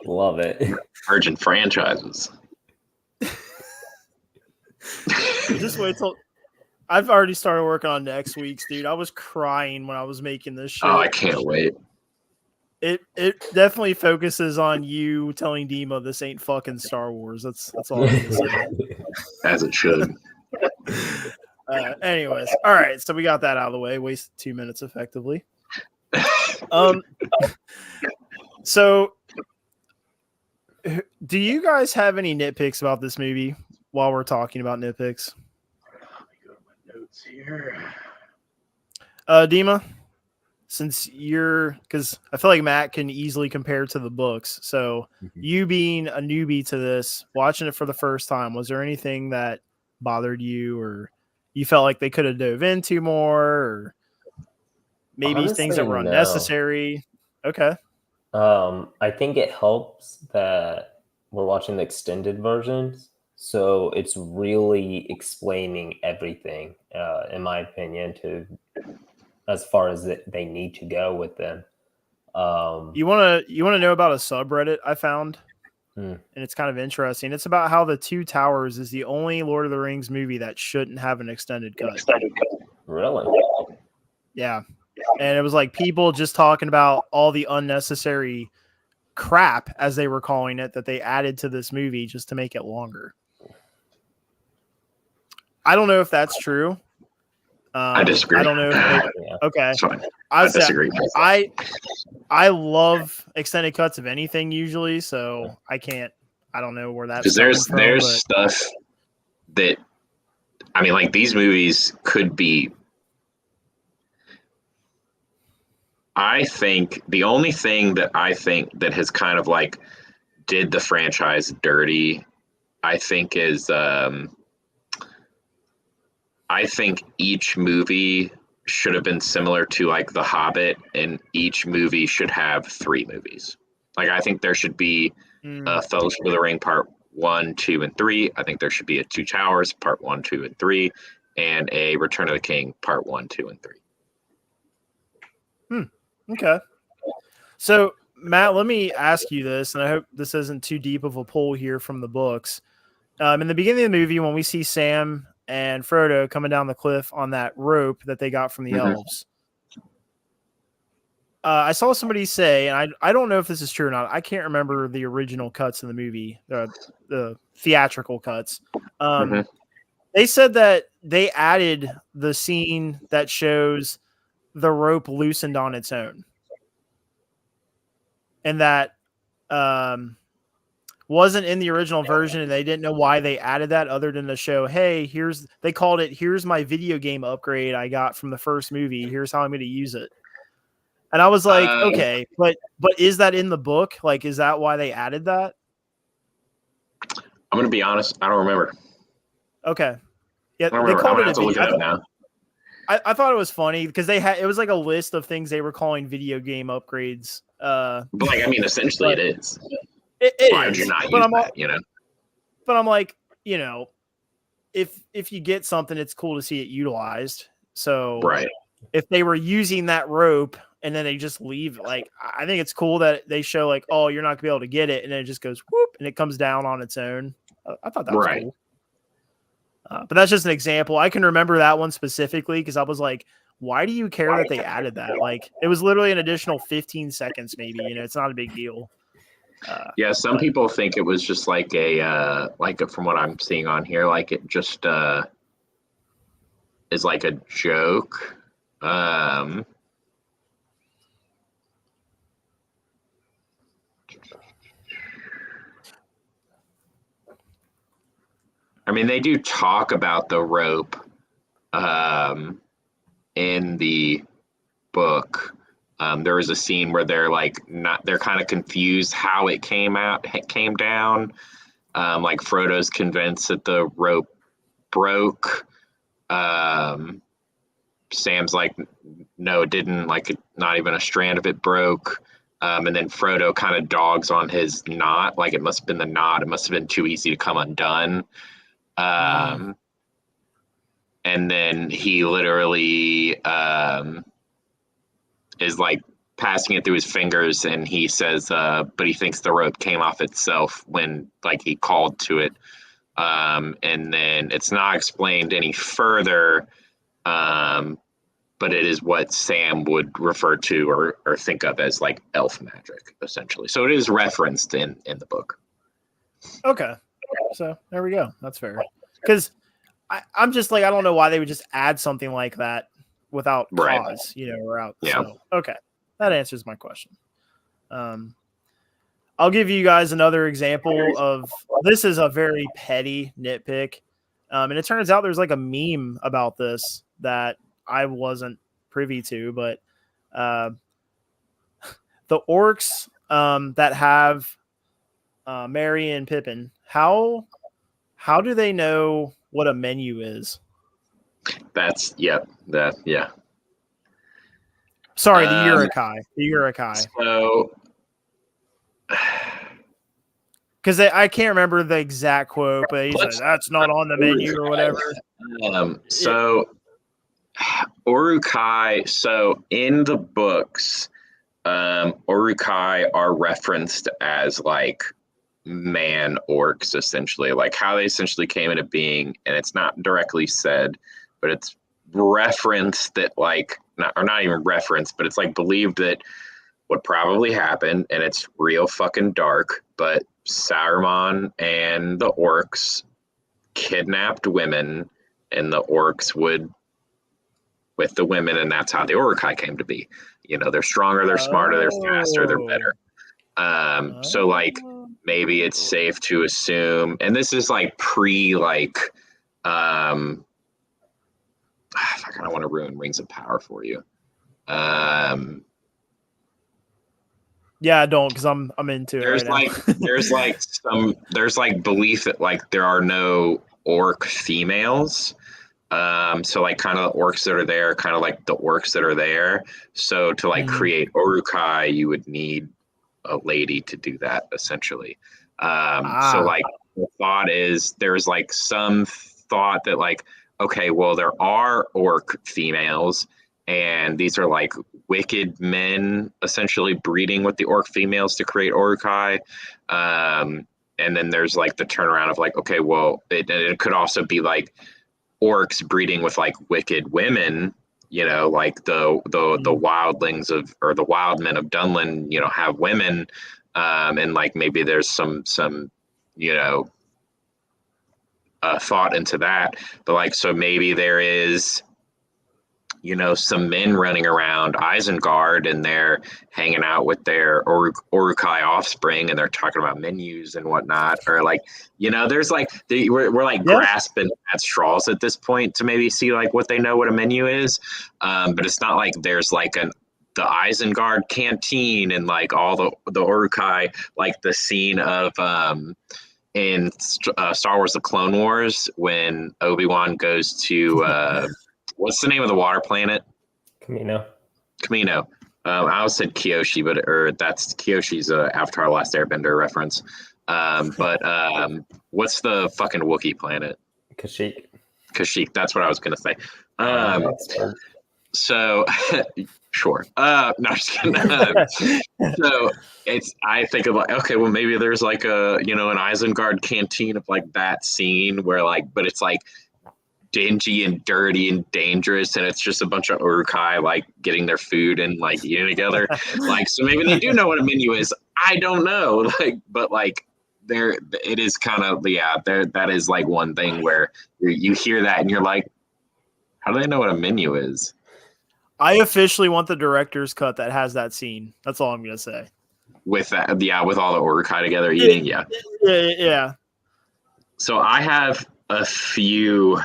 Speaker 2: Love it.
Speaker 3: Virgin franchises.
Speaker 1: Just wait till I've already started working on next week's, dude. I was crying when I was making this shit.
Speaker 3: Oh, I can't wait.
Speaker 1: It definitely focuses on you telling Dima this ain't fucking Star Wars. That's all I'm gonna say.
Speaker 3: As it should.
Speaker 1: Anyways, all right. So we got that out of the way. Wasted 2 minutes effectively. So do you guys have any nitpicks about this movie while we're talking about nitpicks?
Speaker 3: Let me go to my notes here.
Speaker 1: Dima, since because I feel like Matt can easily compare to the books. So you being a newbie to this, watching it for the first time, was there anything that bothered you or you felt like they could have dove into more or maybe
Speaker 2: Honestly,
Speaker 1: things that were unnecessary? Okay.
Speaker 2: I think it helps that we're watching the extended versions. So it's really explaining everything, in my opinion, as far as they need to go with them.
Speaker 1: You want to know about a subreddit I found? And it's kind of interesting. It's about how The Two Towers is the only Lord of the Rings movie that shouldn't have an extended cut.
Speaker 2: Really?
Speaker 1: Yeah. And it was like people just talking about all the unnecessary crap, as they were calling it, that they added to this movie just to make it longer. I don't know if that's true.
Speaker 3: I disagree.
Speaker 1: I don't know. Okay.
Speaker 3: I disagree.
Speaker 1: I love extended cuts of anything usually, so I don't know where that's coming from.
Speaker 3: There's stuff that, I mean, like, these movies could be, I think the only thing that I think that has kind of like did the franchise dirty, I think is, I think each movie should have been similar to like The Hobbit, and each movie should have 3 movies. Like, I think there should be a Fellowship of the Ring Part 1, 2, and 3. I think there should be a Two Towers Part 1, 2, and 3, and a Return of the King Part 1, 2, and 3.
Speaker 1: Okay. So Matt, let me ask you this, and I hope this isn't too deep of a pull here from the books. In the beginning of the movie, when we see Sam and Frodo coming down the cliff on that rope that they got from the elves, I saw somebody say, and I don't know if this is true or not. I can't remember the original cuts in the movie, the theatrical cuts. They said that they added the scene that shows the rope loosened on its own, and that wasn't in the original version, and they didn't know why they added that other than to show, hey, they called it, here's my video game upgrade I got from the first movie. Here's how I'm going to use it. And I was like, okay, but is that in the book? Like, is that why they added that?
Speaker 3: I'm going to be honest. I don't remember.
Speaker 1: Okay. Yeah,
Speaker 3: they called it a video. Look it up now.
Speaker 1: I thought it was funny because it was like a list of things they were calling video game upgrades.
Speaker 3: But like, I mean, essentially it is.
Speaker 1: Why
Speaker 3: would you not use that, you know?
Speaker 1: But I'm like, you know, if you get something, it's cool to see it utilized. So
Speaker 3: right.
Speaker 1: If they were using that rope and then they just leave, like, I think it's cool that they show like, oh, you're not gonna be able to get it, and then it just goes whoop and it comes down on its own. I thought that was cool. But that's just an example. I can remember that one specifically because I was like, why do you care that they added that? Like, it was literally an additional 15 seconds, maybe. You know, it's not a big deal.
Speaker 3: Yeah, some people think it was just like from what I'm seeing on here, like it just is like a joke. I mean, they do talk about the rope in the book. There was a scene where they're kind of confused how it came down. Like Frodo's convinced that the rope broke. Sam's like, no, it didn't. Like, not even a strand of it broke. And then Frodo kind of dogs on his knot. Like, it must have been the knot. It must have been too easy to come undone. And then he literally is like passing it through his fingers, and he says, but he thinks the rope came off itself when like he called to it. And then it's not explained any further, but it is what Sam would refer to or think of as like elf magic, essentially. So it is referenced in the book.
Speaker 1: Okay. So there we go. That's fair. Because I'm just like, I don't know why they would just add something like that without cause, you know, or out.
Speaker 3: Yeah.
Speaker 1: So, okay. That answers my question. I'll give you guys another example of, this is a very petty nitpick. And it turns out there's like a meme about this that I wasn't privy to, but the orcs that have Merry and Pippin, how do they know what a menu is? Sorry, the Uruk-hai.
Speaker 3: So,
Speaker 1: because I can't remember the exact quote, but he said that's not on the menu or whatever.
Speaker 3: So Uruk-hai. So in the books, Uruk-hai are referenced as like man orcs, essentially, like how they essentially came into being, and it's not directly said, but it's referenced that like not even referenced, but it's like believed that what probably happened, and it's real fucking dark, but Saruman and the orcs kidnapped women, and the orcs would with the women, and that's how the Uruk-hai came to be. You know, they're stronger, they're smarter, they're faster, they're better. So like maybe it's safe to assume, and this is like pre like I kind of want to ruin Rings of Power for you.
Speaker 1: Yeah, I don't, because I'm into it.
Speaker 3: There's like belief that like there are no orc females. So like kind of the orcs that are there, kind of like the orcs that are there. So to like create Uruk-hai, you would need a lady to do that, essentially. So like the thought is there's like some thought that like, okay, well there are orc females, and these are like wicked men essentially breeding with the orc females to create Urukai. And then there's like the turnaround of like, okay, well, it could also be like orcs breeding with like wicked women, like the wildlings or the wild men of Dunlin, have women, and like maybe there's some thought into that, but like so maybe there is some men running around Isengard and they're hanging out with their Urukai offspring and they're talking about menus and whatnot. Or like, there's like, we're like grasping at straws at this point to maybe see like what they know what a menu is. But it's not like there's like the Isengard canteen and like all the Urukai, like the scene of, in Star Wars: The Clone Wars when Obi-Wan goes to what's the name of the water planet?
Speaker 2: Camino.
Speaker 3: I always said Kyoshi, but that's Kyoshi's Avatar: Last Airbender reference. But what's the fucking Wookiee planet? Kashyyyk. That's what I was gonna say. So sure. No, I'm just kidding. So I think of like, okay, well maybe there's like an Isengard canteen of like that scene where like, but it's like dingy and dirty and dangerous, and it's just a bunch of Urukai like getting their food and like eating together. Like, so maybe they do know what a menu is. I don't know. Like, but like it is kind of that is like one thing where you hear that and you're like, how do they know what a menu is?
Speaker 1: I officially want the director's cut that has that scene. That's all I'm gonna say.
Speaker 3: With that, with all the Urukai together eating,
Speaker 1: yeah.
Speaker 3: So I have a few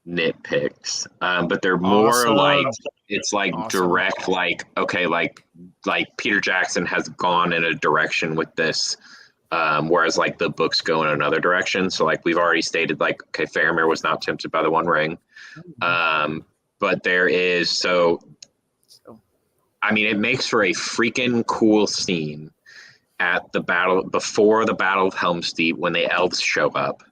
Speaker 3: nitpicks, but they're more like it's like direct, like okay, like Peter Jackson has gone in a direction with this, whereas like the books go in another direction. So like we've already stated, like okay, Faramir was not tempted by the One Ring, but there is I mean, it makes for a freaking cool scene at the battle before the Battle of Helm's Deep when the elves show up.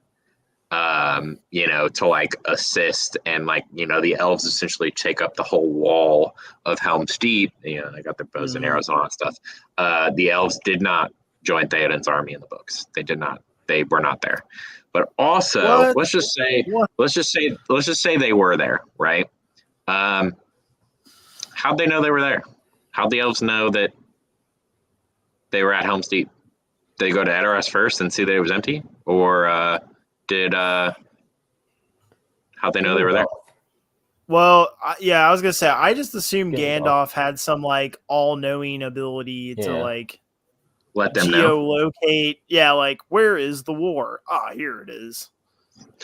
Speaker 3: To like assist and like, the elves essentially take up the whole wall of Helm's Deep. They got their bows and arrows and all that stuff. The elves did not join Theoden's army in the books. They did not. They were not there. But also, let's just say they were there, right? How'd they know they were there? How'd the elves know that they were at Helm's Deep? Did they go to Edoras first and see that it was empty? Or how'd they know they were there?
Speaker 1: Well, I was gonna say I just assumed Gandalf had some like all-knowing ability to like
Speaker 3: let them
Speaker 1: geolocate. Yeah, like where is the war? Here it is.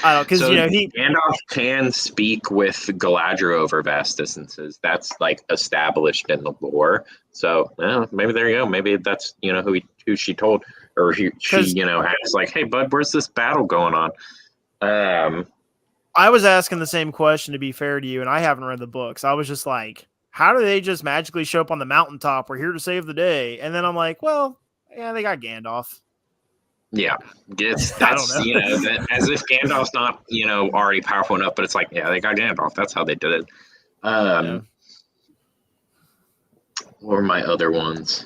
Speaker 1: I don't because
Speaker 3: Gandalf can speak with Galadriel over vast distances. That's like established in the lore. So maybe there you go. Maybe that's who she told, or she asked like, hey bud, where's this battle going on?
Speaker 1: I was asking the same question, to be fair to you, and I haven't read the books. I was just like, how do they just magically show up on the mountaintop? We're here to save the day. And then I'm like, well, yeah, they got Gandalf.
Speaker 3: Yeah, that's that, as if Gandalf's not already powerful enough, but it's like, yeah, they got Gandalf. That's how they did it. What were my other ones?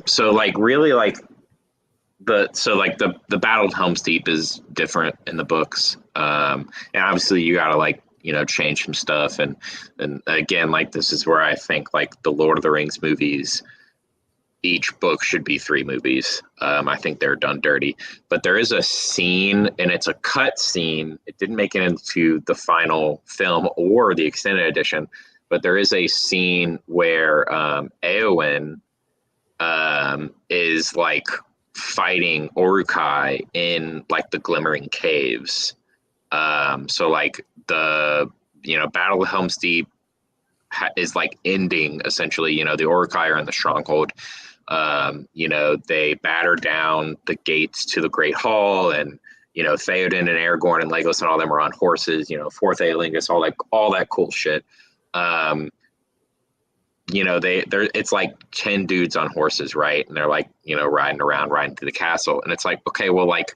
Speaker 3: So like really like the Battle of Helm's Deep is different in the books, and obviously you gotta like change some stuff, and again, like this is where I think like the Lord of the Rings movies, each book should be 3 movies. I think they're done dirty, but there is a scene, and it's a cut scene. It didn't make it into the final film or the extended edition, but there is a scene where Eowyn is like fighting Urukai in like the Glimmering Caves. So like the Battle of Helm's Deep is like ending essentially. The Urukai are in the stronghold. They batter down the gates to the Great Hall, and Theoden and Aragorn and Legolas and all them are on horses. Fourth Aelingus, all that cool shit. they're it's like 10 dudes on horses, right? And they're like, riding around, riding through the castle. And it's like, okay, well, like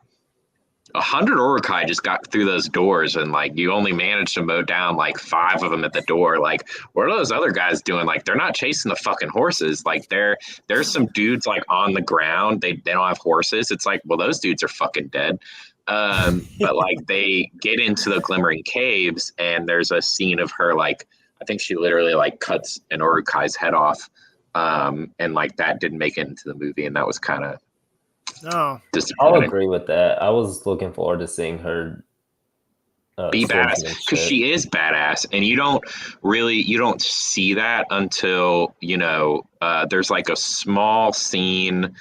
Speaker 3: 100 Urukai just got through those doors, and like you only managed to mow down like 5 of them at the door. Like, what are those other guys doing? Like, they're not chasing the fucking horses. Like, there's some dudes like on the ground. They don't have horses. It's like, well, those dudes are fucking dead. But like they get into the Glimmering Caves, and there's a scene of her, like, I think she literally like cuts an Urukai's head off. And like that didn't make it into the movie, and that was kind of
Speaker 1: No,
Speaker 2: I'll agree with that. I was looking forward to seeing her
Speaker 3: be badass, because she is badass, and you don't see that until there's like a small scene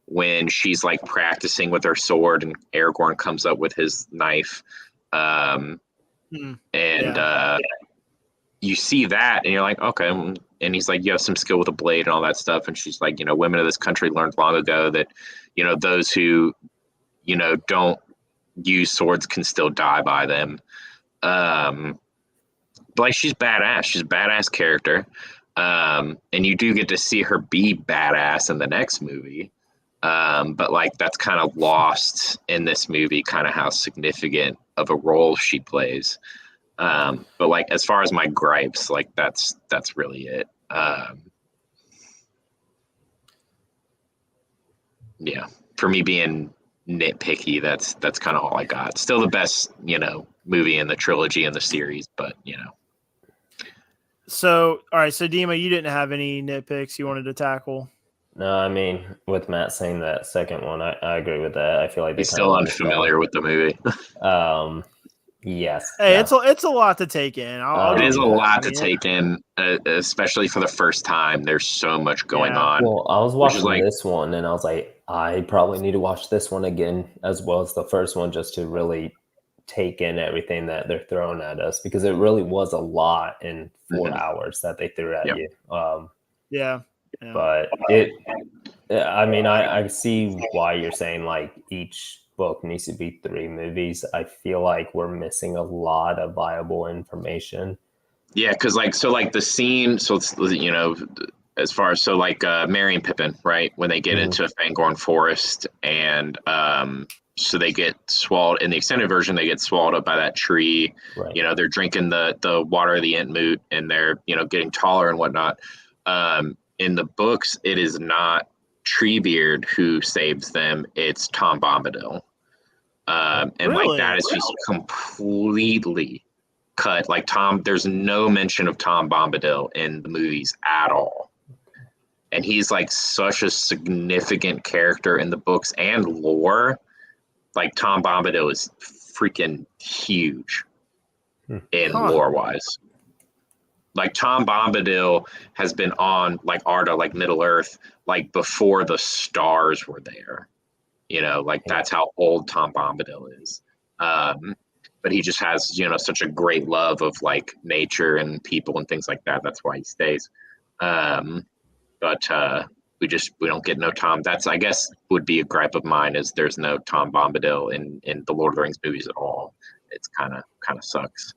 Speaker 3: when she's like practicing with her sword, and Aragorn comes up with his knife, you see that, and you're like, okay. And he's like, you have some skill with a blade and all that stuff. And she's like, women of this country learned long ago that, those who, don't use swords can still die by them. But like, she's badass. She's a badass character. And you do get to see her be badass in the next movie. But like, that's kind of lost in this movie, kind of how significant of a role she plays. But like, as far as my gripes, like that's really it. Yeah, for me being nitpicky, that's kind of all I got. Still the best, movie in the trilogy and the series, but
Speaker 1: So, all right. So, Dima, you didn't have any nitpicks you wanted to tackle?
Speaker 2: No, I mean, with Matt saying that second one, I agree with that. I feel like
Speaker 3: he's still unfamiliar with the movie.
Speaker 2: Yes.
Speaker 1: Hey, it's a lot to take in.
Speaker 3: It is a lot to take in, especially for the first time. There's so much going on.
Speaker 2: Well, I was watching this one, and I was like, I probably need to watch this one again as well as the first one, just to really take in everything that they're throwing at us, because it really was a lot in 4 hours that they threw at you.
Speaker 1: Yeah.
Speaker 2: But I mean, I see why you're saying like each book needs to be 3 movies. I feel like we're missing a lot of viable information.
Speaker 3: Yeah, because the scene, so it's, as far as Merry and Pippin, right, when they get into Fangorn Forest, and so they get swallowed in the extended version. They get swallowed up by that tree.
Speaker 2: Right.
Speaker 3: They're drinking the water of the Entmoot, and they're getting taller and whatnot. In the books, it is not Treebeard who saves them; it's Tom Bombadil. And
Speaker 1: really?
Speaker 3: like that is just completely cut. Like there's no mention of Tom Bombadil in the movies at all. And he's like such a significant character in the books and lore. Like Tom Bombadil is freaking huge in lore wise. Like Tom Bombadil has been on like Arda, like Middle Earth, like before the stars were there. That's how old Tom Bombadil is. But he just has, such a great love of like nature and people and things like that. That's why he stays. But we don't get no Tom. That's, I guess, would be a gripe of mine, is there's no Tom Bombadil in the Lord of the Rings movies at all. It's kind of sucks.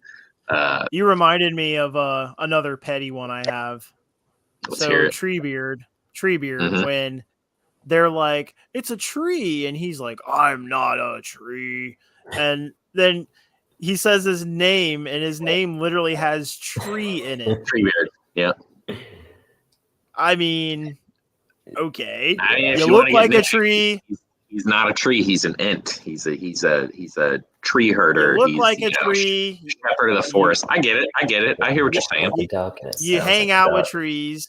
Speaker 1: You reminded me of another petty one I have.
Speaker 3: Let's hear it.
Speaker 1: Treebeard, when they're like, it's a tree, and he's like, I'm not a tree, and then he says his name, and his name literally has tree in it.
Speaker 3: Treebeard, yeah.
Speaker 1: I mean, okay,
Speaker 3: you
Speaker 1: look like a tree.
Speaker 3: He's not a tree. He's an ent. He's a tree herder.
Speaker 1: You look like a tree.
Speaker 3: Shepherd of the forest. I get it. I hear what you're saying.
Speaker 1: You hang out with trees.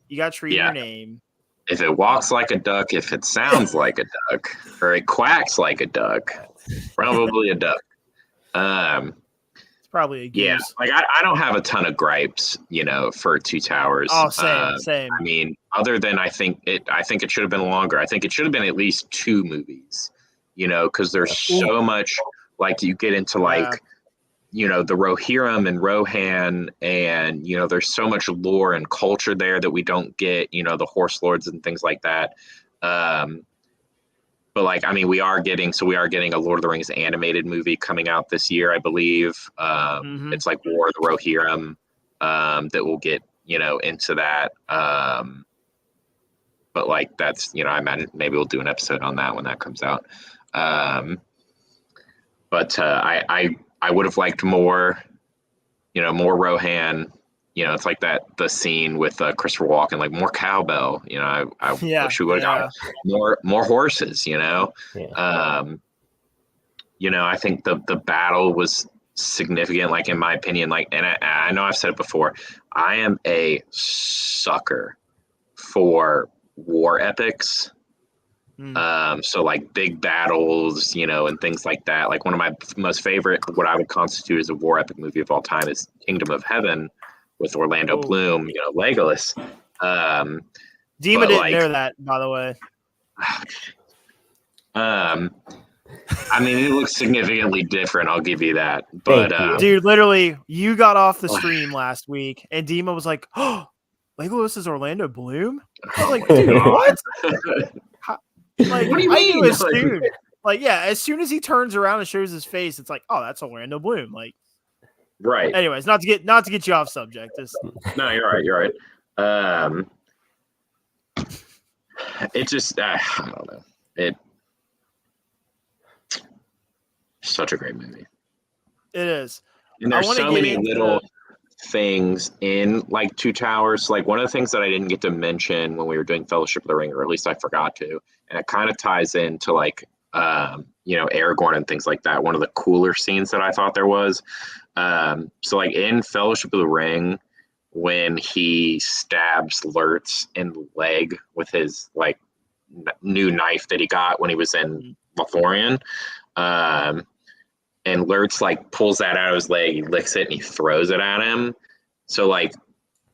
Speaker 1: You got tree in your name.
Speaker 3: If it walks like a duck, if it sounds like a duck, or it quacks like a duck, probably a duck.
Speaker 1: It's probably a goose.
Speaker 3: Yeah, like I don't have a ton of gripes, for Two Towers.
Speaker 1: Oh, same.
Speaker 3: I mean, other than I think it should have been longer. I think it should have been at least 2 movies, because there's so much, like you get into the Rohirrim and Rohan, and there's so much lore and culture there that we don't get, the Horse Lords and things like that. But like, I mean, we are getting a Lord of the Rings animated movie coming out this year, I believe. It's like War of the Rohirrim, that will get into that. But like that's I imagine maybe we'll do an episode on that when that comes out. But I would have liked more, more Rohan. It's like the scene with Christopher Walken, like more cowbell. I wish we would have got more horses.
Speaker 2: Yeah.
Speaker 3: I think the battle was significant. Like in my opinion, like, and I know I've said it before. I am a sucker for war epics. So like big battles, and things like that. Like one of my most favorite, what I would constitute as a war epic movie of all time, is Kingdom of Heaven with Orlando Bloom, Legolas.
Speaker 1: Dima didn't know that, by the way.
Speaker 3: I mean, it looks significantly different. I'll give you that. But
Speaker 1: dude, literally, you got off the stream last week, and Dima was like, "Oh, Legolas is Orlando Bloom." I was like, "Dude, what?" Like, what do you mean? As soon as he turns around and shows his face, it's like, "Oh, that's Orlando Bloom." Like,
Speaker 3: right.
Speaker 1: Anyways, not to get you off subject.
Speaker 3: No, you're right. You're right. It just, I don't know. Such a great movie.
Speaker 1: It is.
Speaker 3: And there's so many little things in like Two Towers. Like one of the things that I didn't get to mention when we were doing Fellowship of the Ring, or at least I forgot to, and it kind of ties into like Aragorn and things like that. One of the cooler scenes that I thought there was. So like in Fellowship of the Ring, when he stabs Lurtz in the leg with his like new knife that he got when he was in Lothlorien, and Lurtz like pulls that out of his leg, he licks it and he throws it at him. So like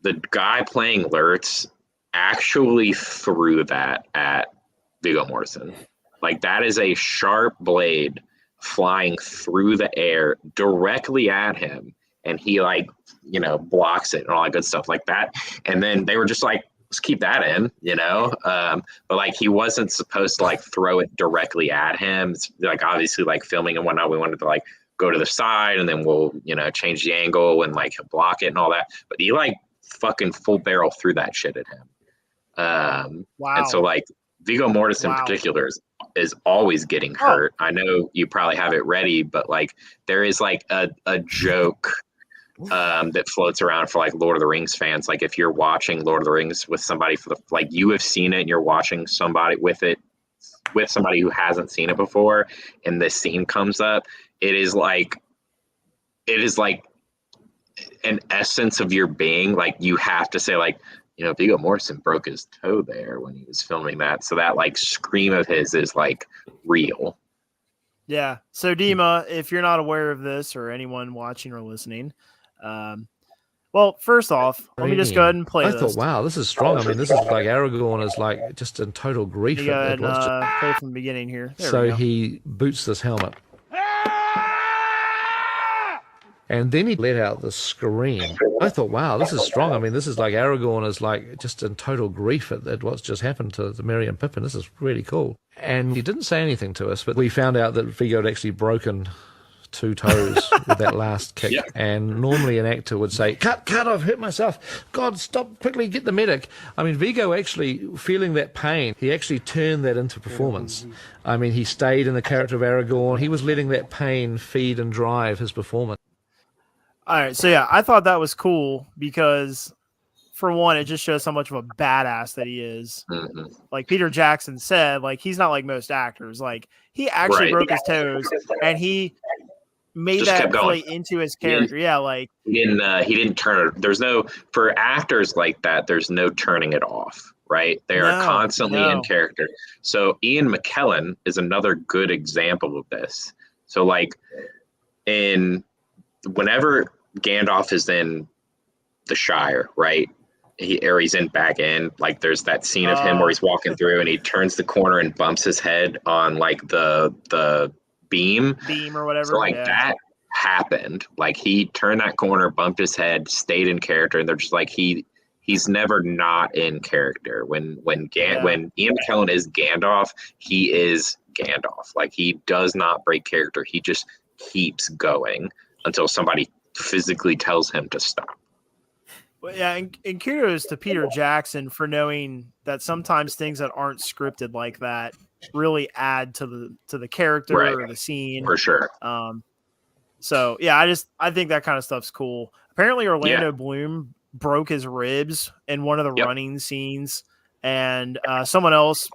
Speaker 3: the guy playing Lurtz actually threw that at Viggo Mortensen. Like that is a sharp blade flying through the air directly at him, and he like blocks it and all that good stuff like that. And then they were just like, let's keep that in, but like he wasn't supposed to like throw it directly at him. It's like obviously like filming and whatnot, we wanted to like go to the side and then we'll change the angle and like block it and all that. But he like fucking full barrel threw that shit at him.
Speaker 1: Wow.
Speaker 3: And so like Viggo Mortensen in particular is always getting hurt. I know you probably have it ready, but like there is like a joke that floats around for like Lord of the Rings fans. Like if you're watching Lord of the Rings with somebody you have seen it and you're watching somebody with somebody who hasn't seen it before, and this scene comes up, it is like an essence of your being. Like you have to say like, Viggo Mortensen broke his toe there when he was filming that. So that like scream of his is like real.
Speaker 1: Yeah. So Dima, if you're not aware of this, or anyone watching or listening, well, first off, let me just go ahead and play this.
Speaker 4: I thought, wow, this is strong. I mean, this is like Aragorn is like just in total grief.
Speaker 1: Go ahead and play from the beginning here.
Speaker 4: So he boots this helmet. And then he let out the scream. I thought, wow, this is strong. I mean, this is like Aragorn is like just in total grief at what's just happened to Merry and Pippin. This is really cool. And he didn't say anything to us, but we found out that Viggo had actually broken 2 toes with that last kick. Yeah. And normally an actor would say, cut, I've hurt myself. God, stop, quickly, get the medic. I mean, Viggo actually, feeling that pain, he actually turned that into performance. I mean, he stayed in the character of Aragorn. He was letting that pain feed and drive his performance.
Speaker 1: All right, so yeah, I thought that was cool because, for one, it just shows how much of a badass that he is. Mm-hmm. Like Peter Jackson said, like he's not like most actors. Like he actually broke his toes, and he made just that play into his character. Yeah, like
Speaker 3: he didn't turn it. There's no, for actors like that, there's no turning it off. Right, they are constantly in character. So Ian McKellen is another good example of this. So like whenever Gandalf is in the Shire, right? He's in back end. Like there's that scene of him where he's walking through and he turns the corner and bumps his head on like the beam
Speaker 1: or whatever.
Speaker 3: So like that happened. Like he turned that corner, bumped his head, stayed in character, and they're just like he's never not in character. When Ian McKellen is Gandalf, he is Gandalf. Like he does not break character. He just keeps going until somebody physically tells him to stop.
Speaker 1: Well, yeah, and kudos to Peter Jackson for knowing that sometimes things that aren't scripted like that really add to the character
Speaker 3: Right.
Speaker 1: or the scene.
Speaker 3: For sure.
Speaker 1: So yeah, I think that kind of stuff's cool. Apparently, Orlando
Speaker 3: Yeah.
Speaker 1: Bloom broke his ribs in one of the
Speaker 3: Yep.
Speaker 1: running scenes, and someone else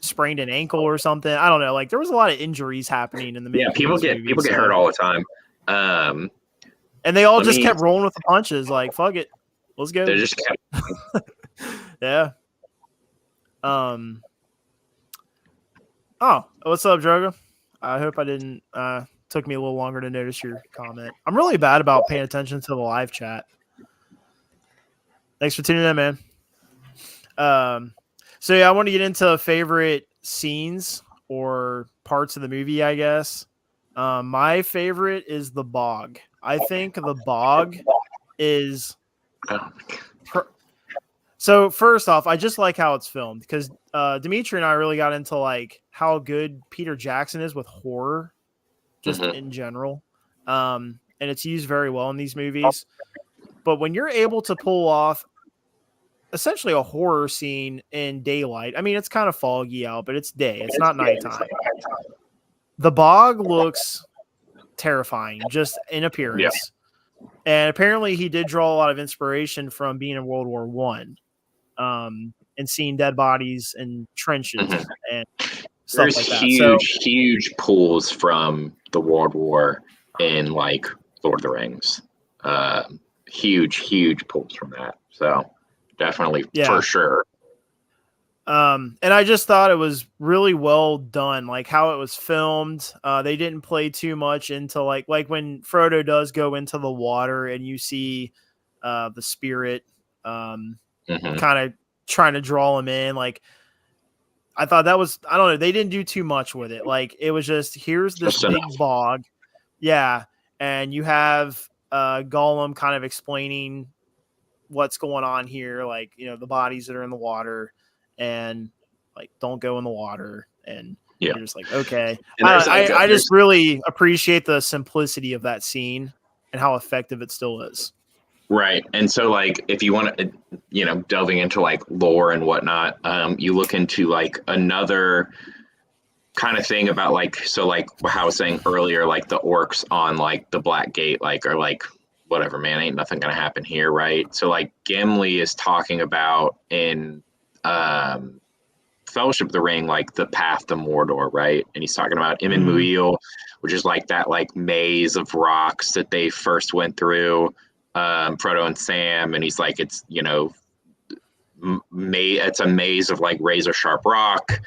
Speaker 1: sprained an ankle or something. I don't know. Like there was a lot of injuries happening in the making.
Speaker 3: Yeah, people
Speaker 1: of these
Speaker 3: get
Speaker 1: movies,
Speaker 3: hurt all the time.
Speaker 1: and they all
Speaker 3: let
Speaker 1: just
Speaker 3: me-
Speaker 1: kept rolling with the punches. Like fuck it, let's go.
Speaker 3: They just kept
Speaker 1: Yeah. Oh, what's up, Droga? I hope I didn't took me a little longer to notice your comment. I'm really bad about paying attention to the live chat. Thanks for tuning in, man. So yeah, I want to get into favorite scenes or parts of the movie, I guess. My favorite is the bog. I think the bog is so first off, I just like how it's filmed because Dimitri and I really got into like how good Peter Jackson is with horror, just in general. And it's used very well in these movies. But when you're able to pull off essentially a horror scene in daylight, I mean, it's kind of foggy out, but it's day. It's not nighttime. The bog looks terrifying just in appearance. Yeah. And apparently he did draw a lot of inspiration from being in World War One. And seeing dead bodies in trenches and stuff
Speaker 3: There's
Speaker 1: like that.
Speaker 3: Huge pulls from the World War in like Lord of the Rings. Huge pulls from that. So definitely, for sure.
Speaker 1: And I just thought it was really well done, like how it was filmed. They didn't play too much into like when Frodo does go into the water and you see the spirit kind of trying to draw him in. Like I thought that was, I don't know, they didn't do too much with it. Like it was just, here's this big bog. Yeah. And you have Gollum kind of explaining what's going on here. Like, you know, the bodies that are in the water and like, don't go in the water. And you're just like, okay. I just really appreciate the simplicity of that scene and how effective it still is.
Speaker 3: Right. And so like if you want to, you know, delving into like lore and whatnot, you look into like another kind of thing about like, so like how I was saying earlier, like the orcs on like the Black Gate, like are like, whatever, man, ain't nothing gonna happen here, right? So like Gimli is talking about in Fellowship of the Ring, like the path to Mordor, right? And he's talking about Emyn Muil, which is like that like maze of rocks that they first went through. Frodo and Sam, and he's like, it's, you know, it's a maze of like razor sharp rock,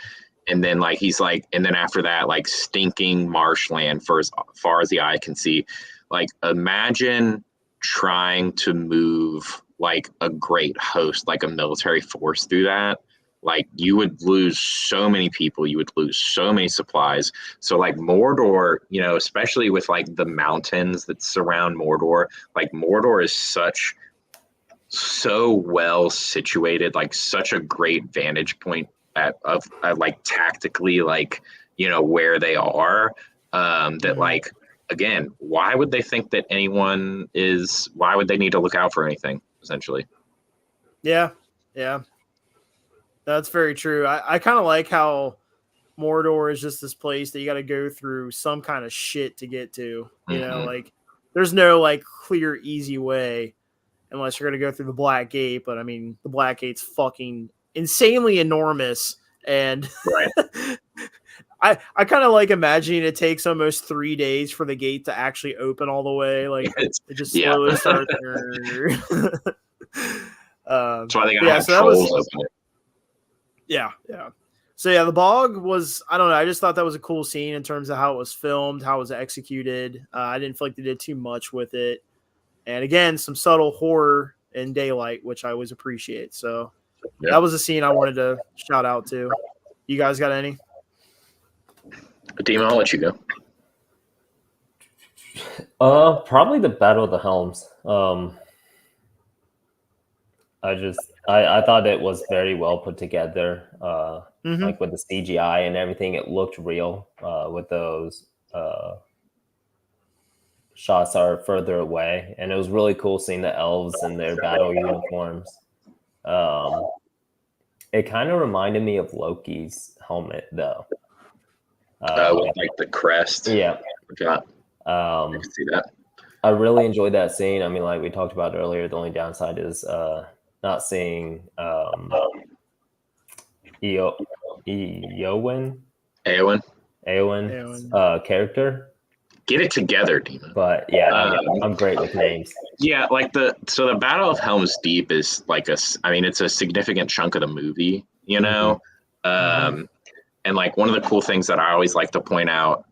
Speaker 3: and then like he's like, and then after that, like stinking marshland for as far as the eye can see. Like imagine trying to move like a great host, like a military force through that. Like you would lose so many people, you would lose so many supplies. So like Mordor, you know, especially with like the mountains that surround Mordor, like Mordor is so well situated, like such a great vantage point of like tactically, like, you know, where they are, that like, again, why would they think that why would they need to look out for anything, essentially?
Speaker 1: Yeah. That's very true. I kind of like how Mordor is just this place that you got to go through some kind of shit to get to. You know, like there's no like clear, easy way unless you're going to go through the Black Gate. But I mean, the Black Gate's fucking insanely enormous. And I kind of like imagining it takes almost 3 days for the gate to actually open all the way. Like it just slowly starts.
Speaker 3: That's why they got to have trolls open it.
Speaker 1: Yeah. So yeah, the bog was, I don't know, I just thought that was a cool scene in terms of how it was filmed, how it was executed. I didn't feel like they did too much with it. And again, some subtle horror in daylight, which I always appreciate. So that was a scene I wanted to shout out to. You guys got any?
Speaker 3: Demon, I'll let you
Speaker 2: go. Probably the Battle of the Helms. I thought it was very well put together. Like with the CGI and everything, it looked real. With those shots are further away, and it was really cool seeing the elves in their battle uniforms. It kind of reminded me of Loki's helmet, though.
Speaker 3: With like the crest.
Speaker 2: Yeah.
Speaker 3: I can see that.
Speaker 2: I really enjoyed that scene. I mean, like we talked about earlier, the only downside is not seeing Eowyn's character.
Speaker 3: Get it together, Demon.
Speaker 2: But yeah, I'm great with names.
Speaker 3: Yeah, like the Battle of Helm's Deep is like it's a significant chunk of the movie, you know. And like one of the cool things that I always like to point out,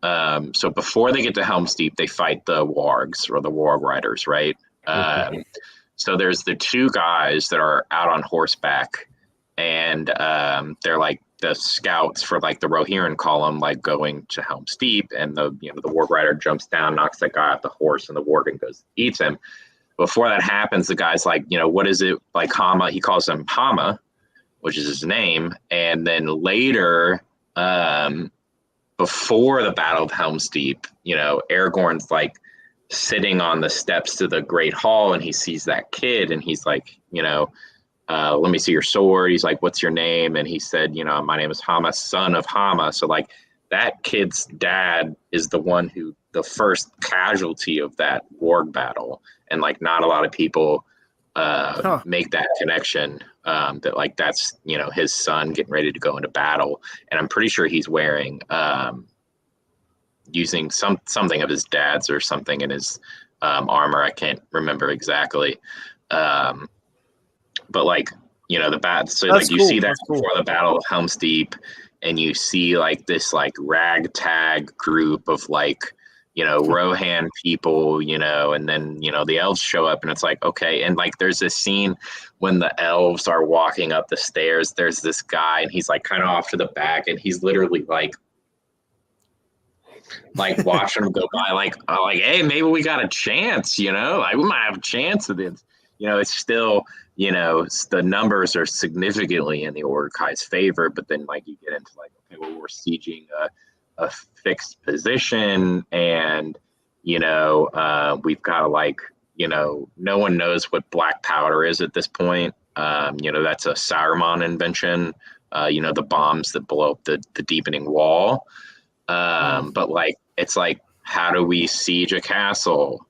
Speaker 3: so before they get to Helm's Deep, they fight the wargs or the warg riders, right? So there's the two guys that are out on horseback, and they're like the scouts for like the Rohirrim column, like going to Helm's Deep, and the warg rider jumps down, knocks that guy off the horse, and the warg goes eats him. Before that happens, the guy's like, what is it? Like Hama, he calls him Hama, which is his name. And then later, before the Battle of Helm's Deep, Aragorn's like sitting on the steps to the Great Hall, and he sees that kid, and he's like, let me see your sword. He's like, what's your name? And he said, my name is Hama, son of Hama. So like that kid's dad is the first casualty of that warg battle. And like not a lot of people make that connection, that like that's his son getting ready to go into battle. And I'm pretty sure he's wearing using something of his dad's or something in his armor. I can't remember exactly. But like the bat, so that's like you see that before the Battle of Helm's Deep, and you see like this like ragtag group of like Rohan people, and then the elves show up, and it's like, okay. And like there's this scene when the elves are walking up the stairs, there's this guy, and he's like kind of off to the back, and he's literally like watching them go by, like hey, maybe we got a chance, like we might have a chance of this. It's still the numbers are significantly in the Uruk-hai's favor, but then like you get into like, okay, well, we're sieging a fixed position, and we've got to like no one knows what black powder is at this point. That's a Saruman invention, the bombs that blow up the deepening wall. But like it's like, how do we siege a castle?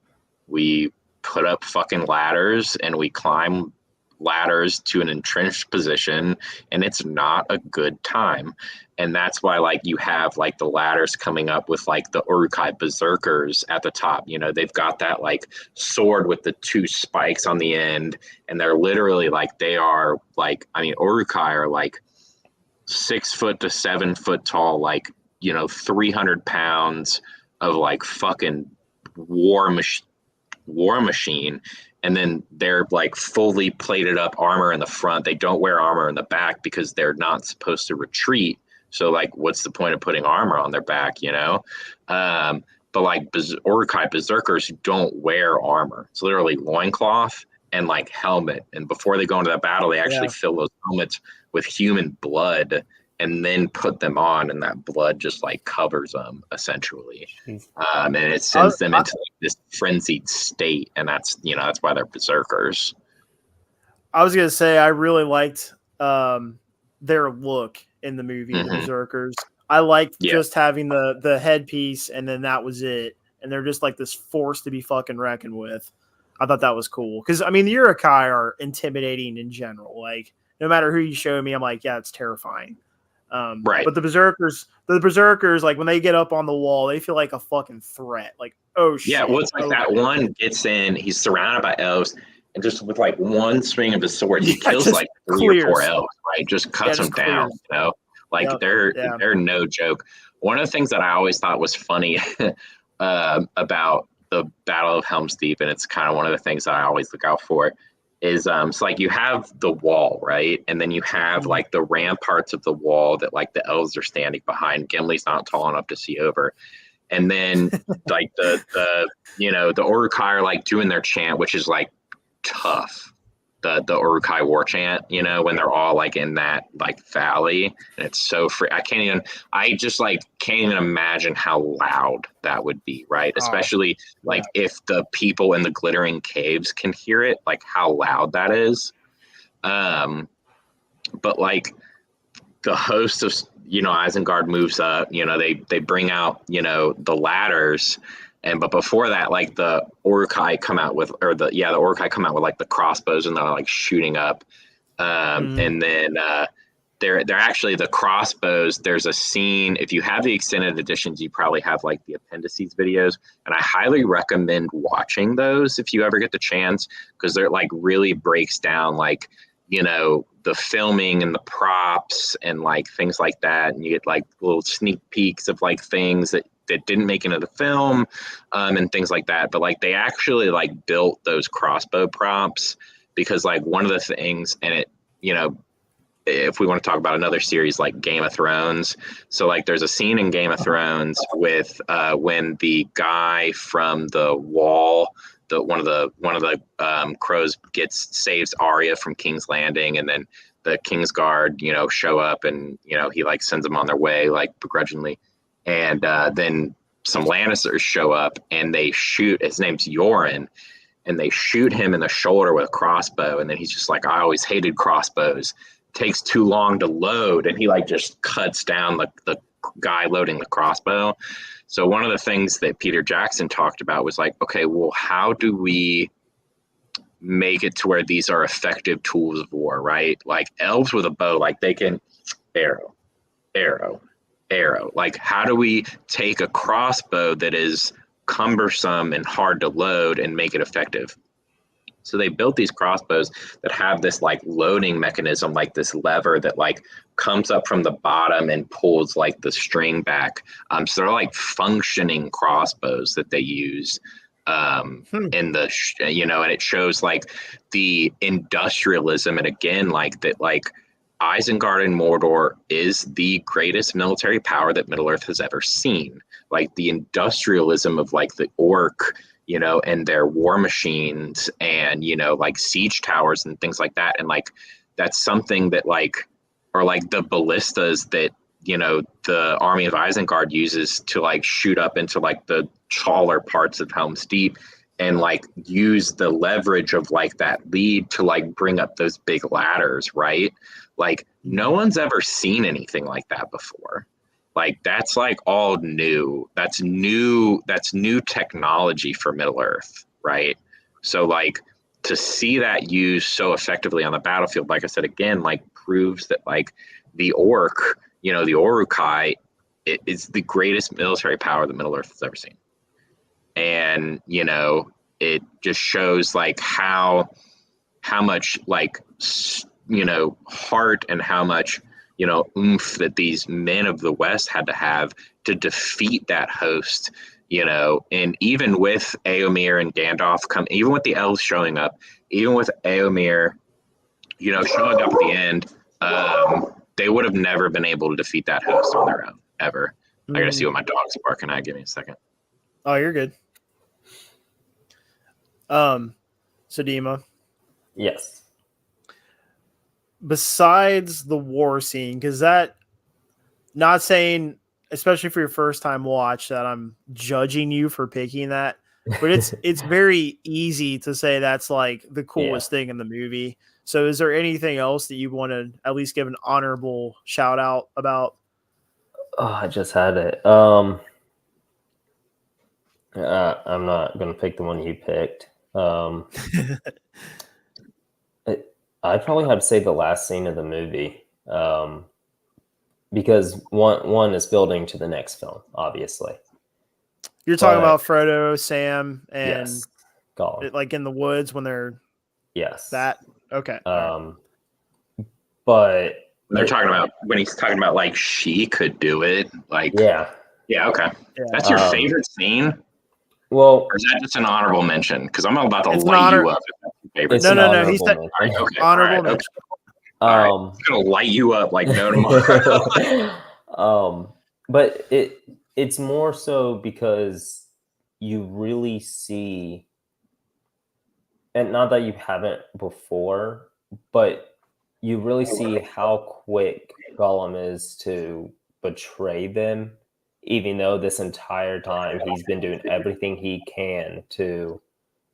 Speaker 3: We put up fucking ladders, and we climb ladders to an entrenched position, and it's not a good time. And that's why like you have like the ladders coming up with like the Uruk-hai berserkers at the top. They've got that like sword with the two spikes on the end, and they're literally like, they are like, Uruk-hai are like 6 foot to 7 foot tall, like 300 pounds of like fucking war machine. And then they're like fully plated up armor in the front. They don't wear armor in the back because they're not supposed to retreat. So like, what's the point of putting armor on their back, But like Uruk-hai berserkers don't wear armor. It's literally loincloth and like helmet. And before they go into that battle, they actually fill those helmets with human blood and then put them on, and that blood just like covers them essentially. And it sends them into like this frenzied state, and that's why they're berserkers.
Speaker 1: I was gonna say I really liked their look in the movie, the berserkers. I liked just having the headpiece, and then that was it, and they're just like this force to be fucking reckoned with. I thought that was cool because the Uruk-hai are intimidating in general. Like no matter who you show me, I'm like, yeah, it's terrifying.
Speaker 3: Right.
Speaker 1: But the berserkers, like when they get up on the wall, they feel like a fucking threat. Like, oh shit.
Speaker 3: Yeah, well, it's like that one gets in, he's surrounded by elves, and just with like one swing of his sword, he kills like 3 or 4 elves, right? Just cuts them down, Like they're no joke. One of the things that I always thought was funny about the Battle of Helm's Deep, and it's kind of one of the things that I always look out for, is so like you have the wall, right? And then you have like the ramparts of the wall that like the elves are standing behind. Gimli's not tall enough to see over. And then like the Uruk-hai are like doing their chant, which is like tough. the Uruk-hai war chant, you know, when they're all like in that like valley, and it's so free. I just like can't even imagine how loud that would be, right? Especially like if the people in the glittering caves can hear it, like how loud that is. But like the host of, you know, Isengard moves up, you know, they bring out, you know, the ladders. But before that, like the Uruk-hai come out with, the Uruk-hai come out with like the crossbows, and they're like shooting up. And then they're actually the crossbows. There's a scene. If you have the extended editions, you probably have like the appendices videos, and I highly recommend watching those if you ever get the chance, because they're like really breaks down like, you know, the filming and the props and like things like that, and you get like little sneak peeks of like things that didn't make it into the film, and things like that. But like they actually like built those crossbow props, because like one of the things, and it, you know, if we want to talk about another series like Game of Thrones, so like there's a scene in Game of Thrones with when the guy from the wall, one of the crows saves Arya from King's Landing, and then the Kingsguard, you know, show up, and you know he like sends them on their way like begrudgingly. And then some Lannisters show up, and they shoot. His name's Yoren, and they shoot him in the shoulder with a crossbow. And then he's just like, I always hated crossbows. It takes too long to load, and he like just cuts down the guy loading the crossbow. So one of the things that Peter Jackson talked about was like, okay, well, how do we make it to where these are effective tools of war, right? Like elves with a bow, like they can arrow. Like, how do we take a crossbow that is cumbersome and hard to load and make it effective? So they built these crossbows that have this like loading mechanism, like this lever that like comes up from the bottom and pulls like the string back. So they're like functioning crossbows that they use in the, you know, and it shows like the industrialism, and again, like that, like Isengard and Mordor is the greatest military power that Middle-earth has ever seen. Like the industrialism of like the orc, you know, and their war machines, and, you know, like siege towers and things like that. And like, that's something that like, or like the ballistas that, you know, the army of Isengard uses to like shoot up into like the taller parts of Helm's Deep, and like use the leverage of like that lead to like bring up those big ladders, right? Like no one's ever seen anything like that before. Like that's like all new. That's new technology for Middle-earth, right? So like to see that used so effectively on the battlefield, like I said again, like proves that like the orc, you know, the Uruk-hai, it is the greatest military power that Middle-earth has ever seen. And, you know, it just shows like how much like, you know, heart and how much, you know, oomph that these men of the West had to have to defeat that host, you know. And even with Éomer and Gandalf even with the elves showing up, even with Éomer, you know, showing up at the end, they would have never been able to defeat that host on their own, ever. I gotta see what my dog's barking at. Give me a second.
Speaker 1: Oh, you're good. Sadima.
Speaker 2: Yes.
Speaker 1: Besides the war scene, because that, not saying, especially for your first time watch, that I'm judging you for picking that, but it's very easy to say that's like the coolest thing in the movie. So is there anything else that you want to at least give an honorable shout out about?
Speaker 2: Oh, I just had it. I'm not gonna pick the one you picked. I probably have to say the last scene of the movie, because one is building to the next film, obviously.
Speaker 1: You're talking about Frodo, Sam, and
Speaker 2: Gollum.
Speaker 1: like in the woods when they're that. Okay.
Speaker 2: But
Speaker 3: they're talking about when he's talking about like she could do it, like okay. That's your favorite scene?
Speaker 2: Well,
Speaker 3: or is that just an honorable mention? Because I'm about to light you up. If that's your favorite.
Speaker 1: No. He said honorable mention.
Speaker 3: It's gonna light you up like no tomorrow.
Speaker 2: But it's more so because you really see and not that you haven't before, but you really see how quick Gollum is to betray them, even though this entire time he's been doing everything he can to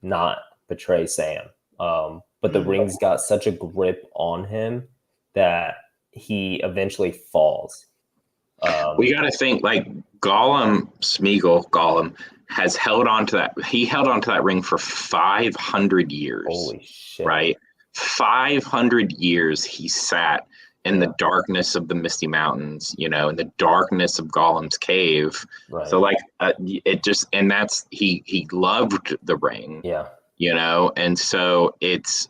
Speaker 2: not betray Sam. But the rings got such a grip on him that he eventually falls.
Speaker 3: We got to think like Gollum has held on to that. He held on to that ring for 500 years.
Speaker 2: Holy shit.
Speaker 3: Right? 500 years he sat in the darkness of the Misty Mountains, in the darkness of Gollum's cave.
Speaker 2: Right.
Speaker 3: So like it just, and that's, he loved the ring.
Speaker 2: Yeah.
Speaker 3: And so it's,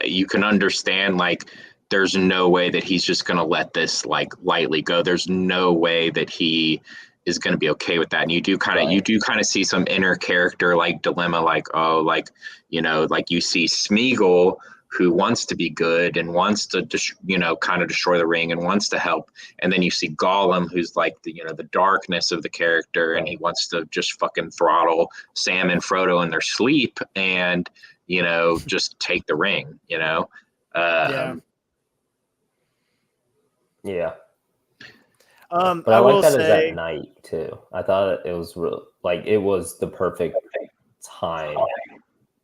Speaker 3: you can understand like, there's no way that he's just going to let this like lightly go. There's no way that he is going to be okay with that. And you do kind of see some inner character like dilemma, like, oh, like, like you see Smeagol, who wants to be good and wants to, kind of destroy the ring and wants to help. And then you see Gollum, who's like the, the darkness of the character, and he wants to just fucking throttle Sam and Frodo in their sleep and, just take the ring,
Speaker 2: Yeah. But I like that it's at night too. I thought it was it was the perfect time,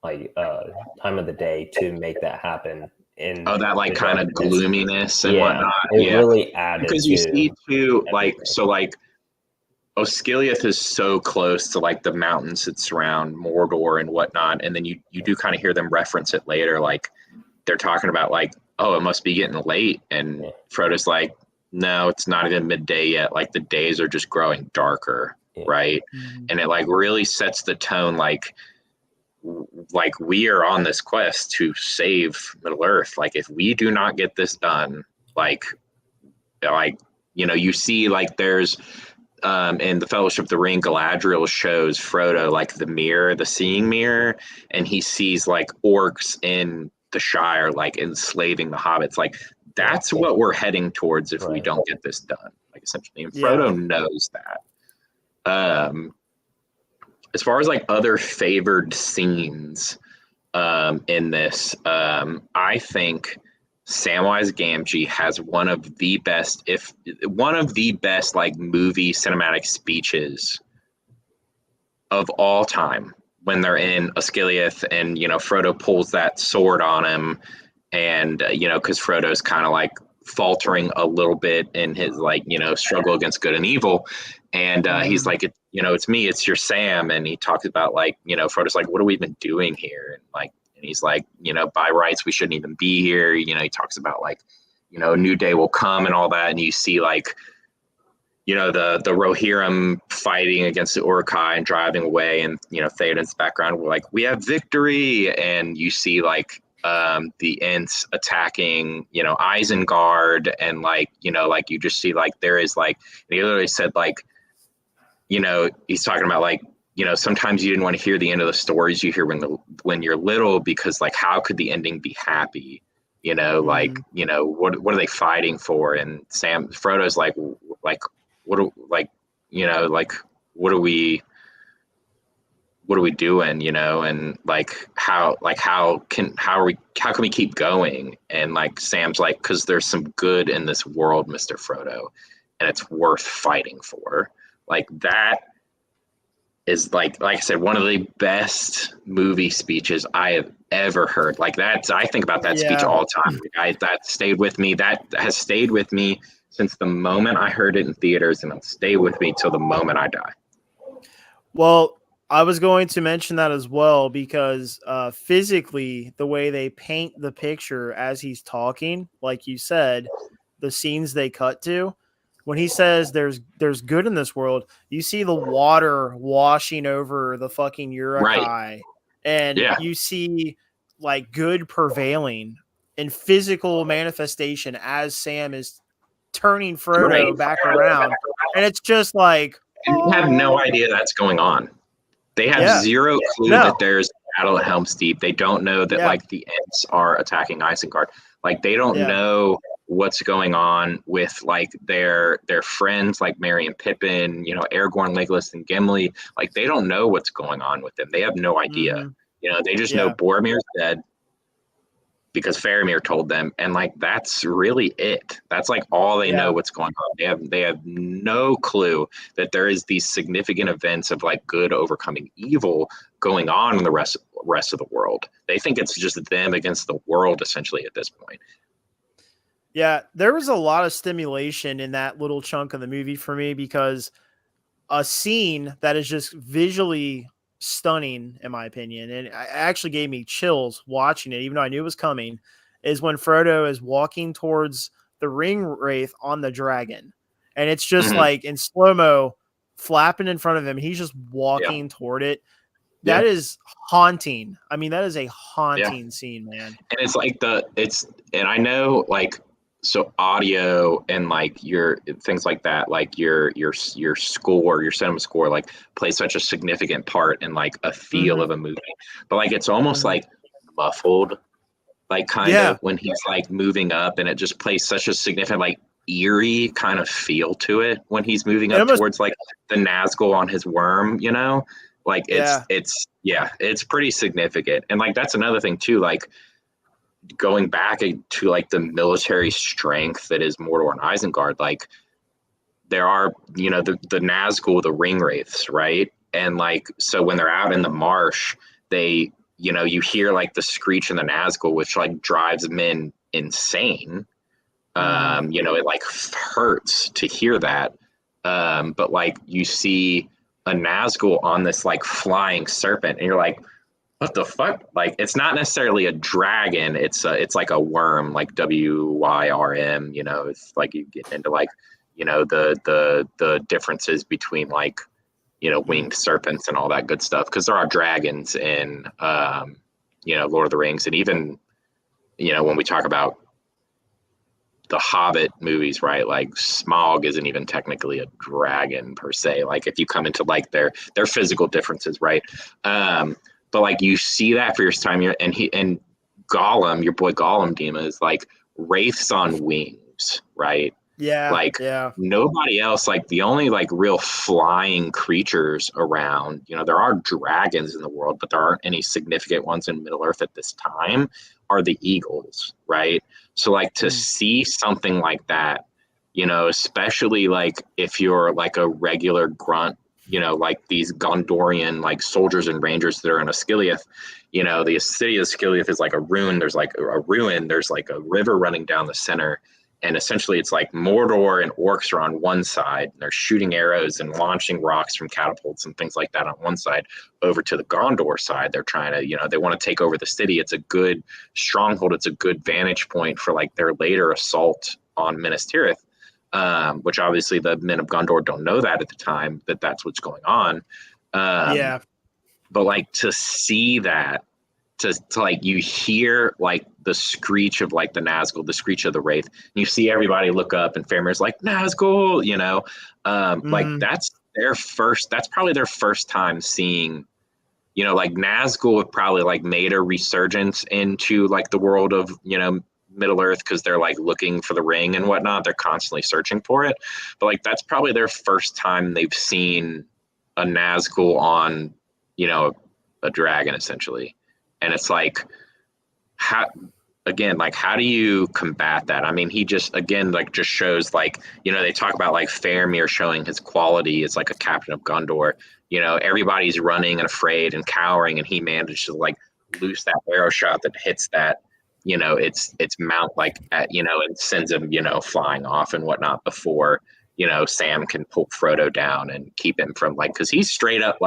Speaker 2: time of the day to make that happen.
Speaker 3: That like kind of gloominess and whatnot.
Speaker 2: It really added
Speaker 3: because you see too, like everything. So like Osgiliath is so close to like the mountains that surround Mordor and whatnot, and then you do kind of hear them reference it later, like they're talking about like, oh, it must be getting late, and Frodo's like, no, it's not even midday yet. Like the days are just growing darker, right? Mm-hmm. And it like really sets the tone, like we are on this quest to save Middle Earth. Like if we do not get this done, like you see like there's in the Fellowship of the Ring, Galadriel shows Frodo like the seeing mirror, and he sees like orcs in the Shire like enslaving the hobbits. Like that's what we're heading towards if we don't get this done, like essentially. And Frodo knows that. As far as like other favored scenes in this, I think Samwise Gamgee has one of the best like movie cinematic speeches of all time when they're in Osgiliath and Frodo pulls that sword on him, and because Frodo's kind of like faltering a little bit in his like struggle against good and evil, and he's like, it's me, it's your Sam, and he talks about like Frodo's like, what have we been doing here, and he's like, by rights we shouldn't even be here. He talks about like a new day will come and all that, and you see like the Rohirrim fighting against the Uruk-hai and driving away, and Theoden's background, we're like, we have victory, and you see like the Ents attacking Isengard, and like you just see like there is like, and he literally said like he's talking about like sometimes you didn't want to hear the end of the stories you hear when you're little, because like how could the ending be happy, like what are they fighting for? And Frodo's like what are we doing, and like how can we keep going? And like Sam's like, because there's some good in this world, Mr. Frodo, and it's worth fighting for. Like that is like I said, one of the best movie speeches I have ever heard. Like that, I think about that speech all the time. That stayed with me. That has stayed with me since the moment I heard it in theaters, and it'll stay with me till the moment I die.
Speaker 1: Well, I was going to mention that as well, because physically, the way they paint the picture as he's talking, like you said, the scenes they cut to, when he says there's good in this world, you see the water washing over the fucking Uruk-hai, and you see like good prevailing in physical manifestation as Sam is turning Frodo back around, and it's just like,
Speaker 3: and you have no idea that's going on. They have zero clue that there's a battle at Helm's Deep. They don't know that like the Ents are attacking Isengard. Like they don't know what's going on with like their friends like Merry and Pippin, Aragorn, Legolas, and Gimli. Like they don't know what's going on with them. They have no idea. They just know Boromir's dead because Faramir told them, and like that's really it. That's like all they know what's going on. They have no clue that there is these significant events of like good overcoming evil going on in the rest of the world. They think it's just them against the world essentially at this point.
Speaker 1: Yeah, there was a lot of stimulation in that little chunk of the movie for me, because a scene that is just visually stunning, in my opinion, and it actually gave me chills watching it, even though I knew it was coming, is when Frodo is walking towards the ring wraith on the dragon. And it's just like in slow-mo flapping in front of him. He's just walking toward it. That is haunting. I mean, that is a haunting scene, man.
Speaker 3: And it's like and I know like, so audio and like your things like that, like your score, your cinema score, like plays such a significant part in like a feel of a movie. But like it's almost like muffled, like kind of when he's like moving up, and it just plays such a significant like eerie kind of feel to it when he's moving up towards like the Nazgul on his worm, like it's pretty significant. And like that's another thing too, like going back to like the military strength that is Mordor and Isengard, like there are, the Nazgul, the ring wraiths, right? And like, so when they're out in the marsh, they, you hear like the screech in the Nazgul, which like drives men insane. It like hurts to hear that. But like you see a Nazgul on this like flying serpent, and you're like, what the fuck? Like, it's not necessarily a dragon. It's like a worm, like WYRM. It's like you get into like, the differences between like, winged serpents and all that good stuff. Because there are dragons in, Lord of the Rings, and even, when we talk about the Hobbit movies, right? Like Smaug isn't even technically a dragon per se. Like if you come into like their physical differences, right? But like you see that for your time here, and Gollum, your boy Gollum, Dima, is like wraiths on wings, right?
Speaker 1: Yeah.
Speaker 3: Like nobody else, like the only like real flying creatures around, there are dragons in the world, but there aren't any significant ones in Middle Earth at this time, are the eagles, right? So like to see something like that, especially like if you're like a regular grunt, like these Gondorian like soldiers and rangers that are in Osgiliath, the city of Osgiliath is like a ruin. There's like a ruin. There's like a river running down the center. And essentially it's like Mordor and orcs are on one side. And they're shooting arrows and launching rocks from catapults and things like that on one side. Over to the Gondor side, they're trying to, they want to take over the city. It's a good stronghold. It's a good vantage point for like their later assault on Minas Tirith. Which obviously the men of Gondor don't know that at the time, that that's what's going on. But like to see that, to like you hear like the screech of like the Nazgul, the screech of the wraith, and you see everybody look up, and Faramir's like Nazgul, like that's probably their first time seeing, like Nazgul have probably like made a resurgence into like the world of Middle Earth, because they're like looking for the ring and whatnot. They're constantly searching for it, but like that's probably their first time they've seen a Nazgul on a dragon essentially. And it's like, how do you combat that? I mean, he just shows like, they talk about like Faramir showing his quality as like a captain of Gondor. Everybody's running and afraid and cowering, and he manages to like loose that arrow shot that hits that, it's mount like at, and sends him, flying off and whatnot before, Sam can pull Frodo down and keep him from like, because he's straight up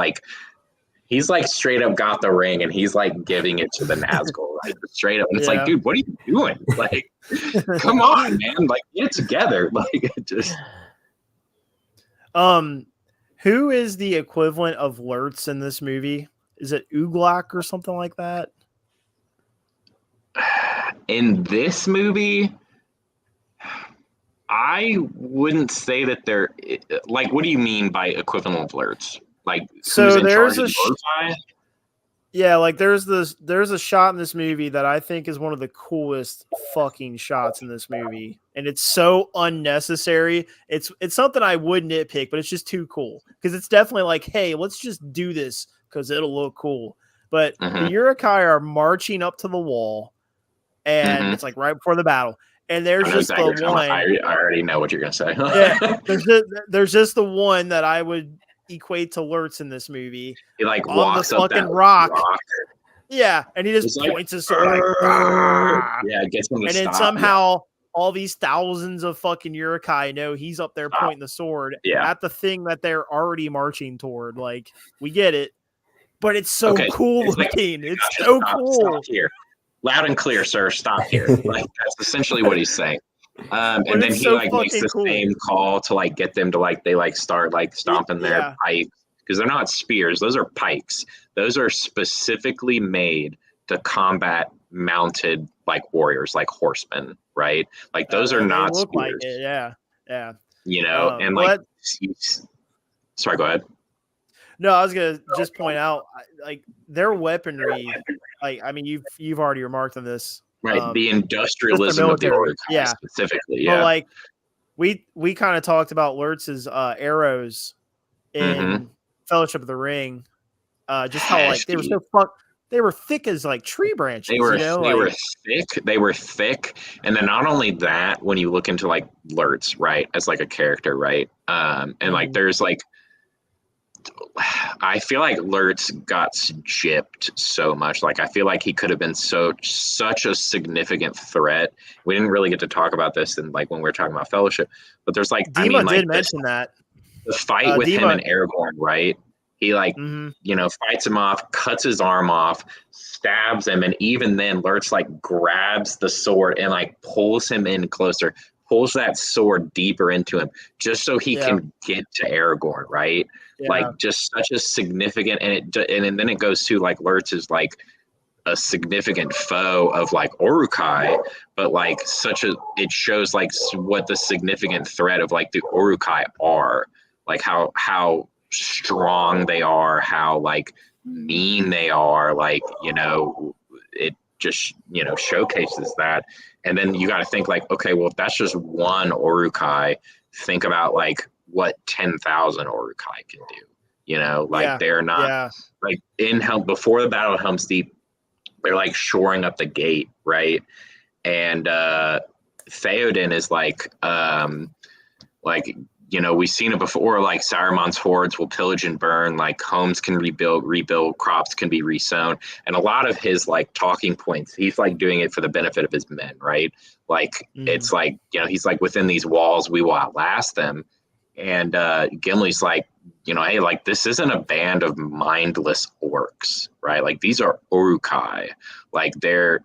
Speaker 3: got the ring, and he's like giving it to the Nazgul, right? Straight up. And it's like, dude, what are you doing? Like, come on, man. Like, get it together. Like, it just.
Speaker 1: Who is the equivalent of Lurtz in this movie? Is it Uglak or something like that?
Speaker 3: In this movie, I wouldn't say that they're like. What do you mean by equivalent of Lurtz? Like,
Speaker 1: so
Speaker 3: who's in
Speaker 1: there's
Speaker 3: charge
Speaker 1: like there's a shot in this movie that I think is one of the coolest fucking shots in this movie, and it's so unnecessary. It's something I would nitpick, but it's just too cool, because it's definitely like, hey, let's just do this because it'll look cool. But the Uruk-hai are marching up to the wall, and it's like right before the battle. And there's just the one.
Speaker 3: I already know what you're gonna say.
Speaker 1: Yeah, there's just the one that I would equate to Lurtz in this movie.
Speaker 3: He like
Speaker 1: on
Speaker 3: walks
Speaker 1: the
Speaker 3: up
Speaker 1: fucking
Speaker 3: that
Speaker 1: rock.
Speaker 3: rock.
Speaker 1: Yeah, and he just
Speaker 3: He's
Speaker 1: points his sword. Like,
Speaker 3: yeah, it gets him to
Speaker 1: and then
Speaker 3: stop.
Speaker 1: somehow all these thousands of fucking Uruk-hai know he's up there pointing the sword at the thing that they're already marching toward. Like, we get it, but it's so cool looking. It's so cool.
Speaker 3: Stop here. Loud and clear, sir. Stop here. Like, that's essentially what he's saying. And then he like makes the same call to like get them to like they like start like stomping their pikes, because they're not spears, those are pikes. Those are specifically made to combat mounted like warriors, like horsemen, right? Like those are not
Speaker 1: look
Speaker 3: spears.
Speaker 1: Like it. Yeah.
Speaker 3: You know, and like sorry, go ahead.
Speaker 1: No, I was gonna just point out, like, their weaponry. Like, I mean, you've already remarked on this,
Speaker 3: right? The industrialism of the Uruk-hai specifically, yeah.
Speaker 1: But like, we kind of talked about Lurtz's arrows in Fellowship of the Ring, just how like they were thick as like tree branches.
Speaker 3: They were
Speaker 1: thick.
Speaker 3: They were thick, and then not only that, when you look into like Lurtz, right, as like a character, right, and like there's like. I feel like Lurtz got gypped so much. Like, I feel like he could have been such a significant threat. We didn't really get to talk about this in like when we were talking about Fellowship, but there's like
Speaker 1: Dima did mention that
Speaker 3: the fight with him and Aragorn, right? He like fights him off, cuts his arm off, stabs him, and even then Lurtz like grabs the sword and like pulls him in closer, pulls that sword deeper into him just so he can get to Aragorn, right? Yeah. Like, just such a significant, and then it goes to like Lurtz is like a significant foe of like Uruk-hai, but like it shows like what the significant threat of like the Uruk-hai are, like how strong they are, how like mean they are, like, it just showcases that. And then you got to think like, okay, well, if that's just one Uruk-hai, think about like what 10,000 Uruk-hai can do. They're not like in Hump before the Battle of Hump's Deep, they're like shoring up the gate, right? And Theoden is like we've seen it before, like Saruman's hordes will pillage and burn, like homes can rebuild, crops can be resown. And a lot of his like talking points, he's like doing it for the benefit of his men, right? Like it's like, he's like, within these walls, we will outlast them. And Gimli's like, hey, like this isn't a band of mindless orcs, right? Like these are Uruk-hai. Like they're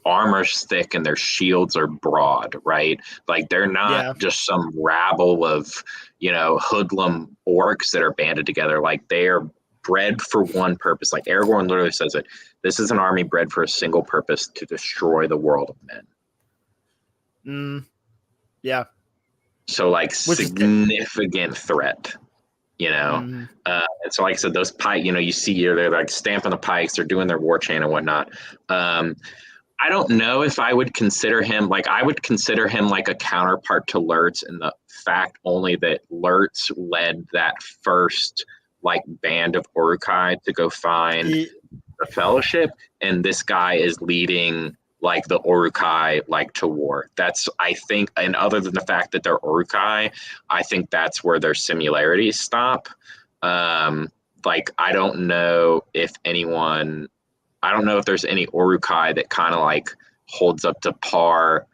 Speaker 3: armor's thick and their shields are broad, right? Like they're not just some rabble of, hoodlum orcs that are banded together. Like they are bred for one purpose. Like Aragorn literally says it. This is an army bred for a single purpose: to destroy the world of men.
Speaker 1: Yeah.
Speaker 3: So like significant threat, and so like I said, those pike, you see they're like stamping the pikes, they're doing their war chant and whatnot. I don't know if I would consider him like a counterpart to Lurtz in the fact only that Lurtz led that first like band of Uruk-hai to go find the Fellowship, and this guy is leading like the Uruk-hai like to war. That's, I think, and other than the fact that they're Uruk-hai, I think that's where their similarities stop. Like I don't know if there's any Uruk-hai that kind of like holds up to par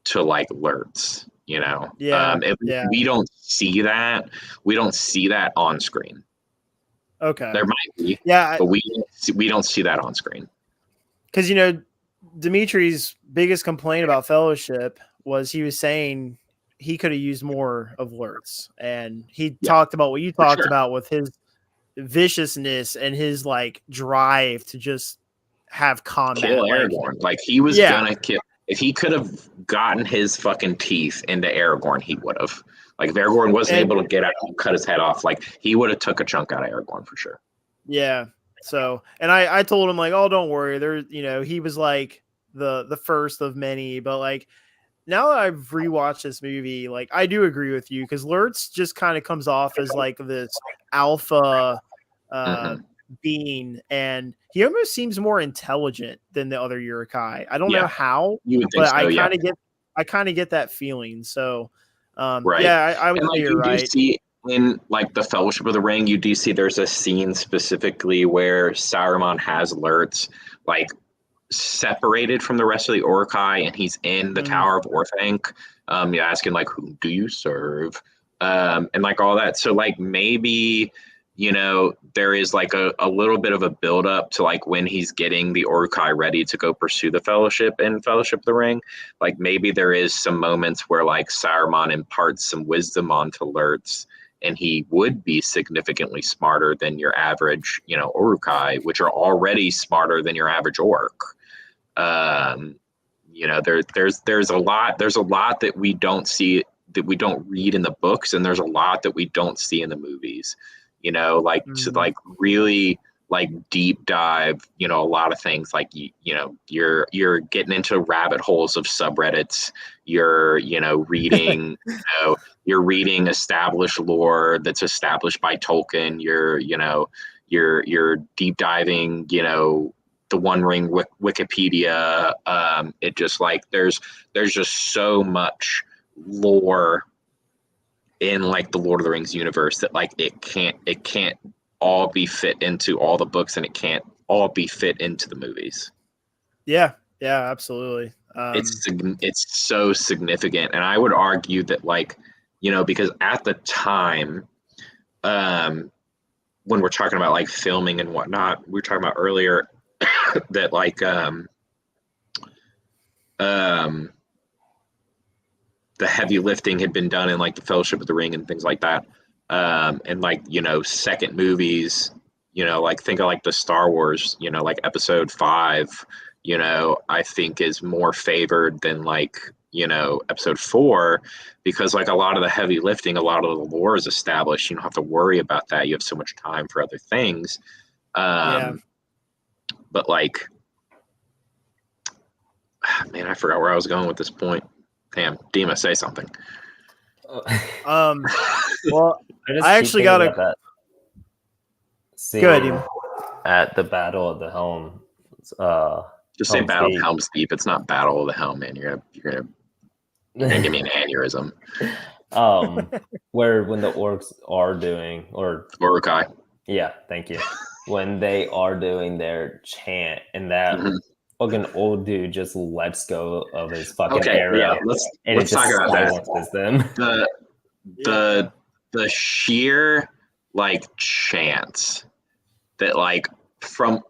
Speaker 3: to like Lurtz, We don't see that. We don't see that on screen.
Speaker 1: Okay.
Speaker 3: There might be.
Speaker 1: Yeah.
Speaker 3: But we don't see that on screen.
Speaker 1: Because, Dimitri's biggest complaint about Fellowship was he was saying he could have used more of Lurtz, and he talked about what you talked about with his viciousness and his like drive to just have combat.
Speaker 3: Kill Aragorn. Like he was gonna kill. If he could have gotten his fucking teeth into Aragorn, he would have. Like if Aragorn wasn't able to get out and cut his head off, like he would have took a chunk out of Aragorn for sure.
Speaker 1: Yeah. So, and I told him like, oh, don't worry. There, he was like the first of many, but like now that I've rewatched this movie, like I do agree with you because Lurtz just kind of comes off as like this alpha, being, and he almost seems more intelligent than the other Uruk-hai. I don't
Speaker 3: Yeah.
Speaker 1: know how,
Speaker 3: You would think
Speaker 1: but
Speaker 3: so,
Speaker 1: I kind of get that feeling. So,
Speaker 3: right.
Speaker 1: yeah, I would
Speaker 3: And
Speaker 1: say
Speaker 3: like
Speaker 1: you're
Speaker 3: you do
Speaker 1: right.
Speaker 3: see in like the Fellowship of the Ring, you do see there's a scene specifically where Saruman has alerts like separated from the rest of the Uruk-hai, and he's in the Tower of Orthanc. You're asking like, who do you serve? And like all that. So like maybe, you know, there is like a little bit of a buildup to like when he's getting the Uruk-hai ready to go pursue the Fellowship in Fellowship of the Ring. Like maybe there is some moments where like Saruman imparts some wisdom onto alerts, and he would be significantly smarter than your average, you know, Uruk-hai, which are already smarter than your average orc. You know, there's a lot that we don't see, that we don't read in the books, and there's a lot that we don't see in the movies. You know, like to like really like deep dive, you know, a lot of things like you know, you're getting into rabbit holes of subreddits. You're, you know, reading, you know, you're reading established lore that's established by Tolkien. You're, you know, you're deep diving, you know, the One Ring Wikipedia. It just like there's just so much lore in like the Lord of the Rings universe that like it can't all be fit into all the books, and it can't all be fit into the movies.
Speaker 1: Yeah, absolutely.
Speaker 3: It's so significant, and I would argue that like, you know, because at the time, when we're talking about like filming and whatnot, we were talking about earlier that like the heavy lifting had been done in like the Fellowship of the Ring and things like that, and like, you know, second movies, you know, like think of like the Star Wars, you know, like Episode 5, you know, I think is more favored than like, you know, Episode 4, because like a lot of the heavy lifting, a lot of the lore is established. You don't have to worry about that. You have so much time for other things. But like, man, I forgot where I was going with this point. Damn, Dima, say something.
Speaker 1: Well, I actually got a
Speaker 2: scene
Speaker 1: good
Speaker 2: at the Battle of the Helm.
Speaker 3: Just say Battle of Helm's Deep. It's not Battle of the Helm, man. You're gonna give me an aneurysm.
Speaker 2: Where when the orcs are doing, or
Speaker 3: Uruk-hai.
Speaker 2: Yeah, thank you. When they are doing their chant, and that fucking old dude just lets go of his fucking arrow,
Speaker 3: yeah,
Speaker 2: and
Speaker 3: let's
Speaker 2: it just
Speaker 3: talk about
Speaker 2: silences them.
Speaker 3: The sheer like chants that like from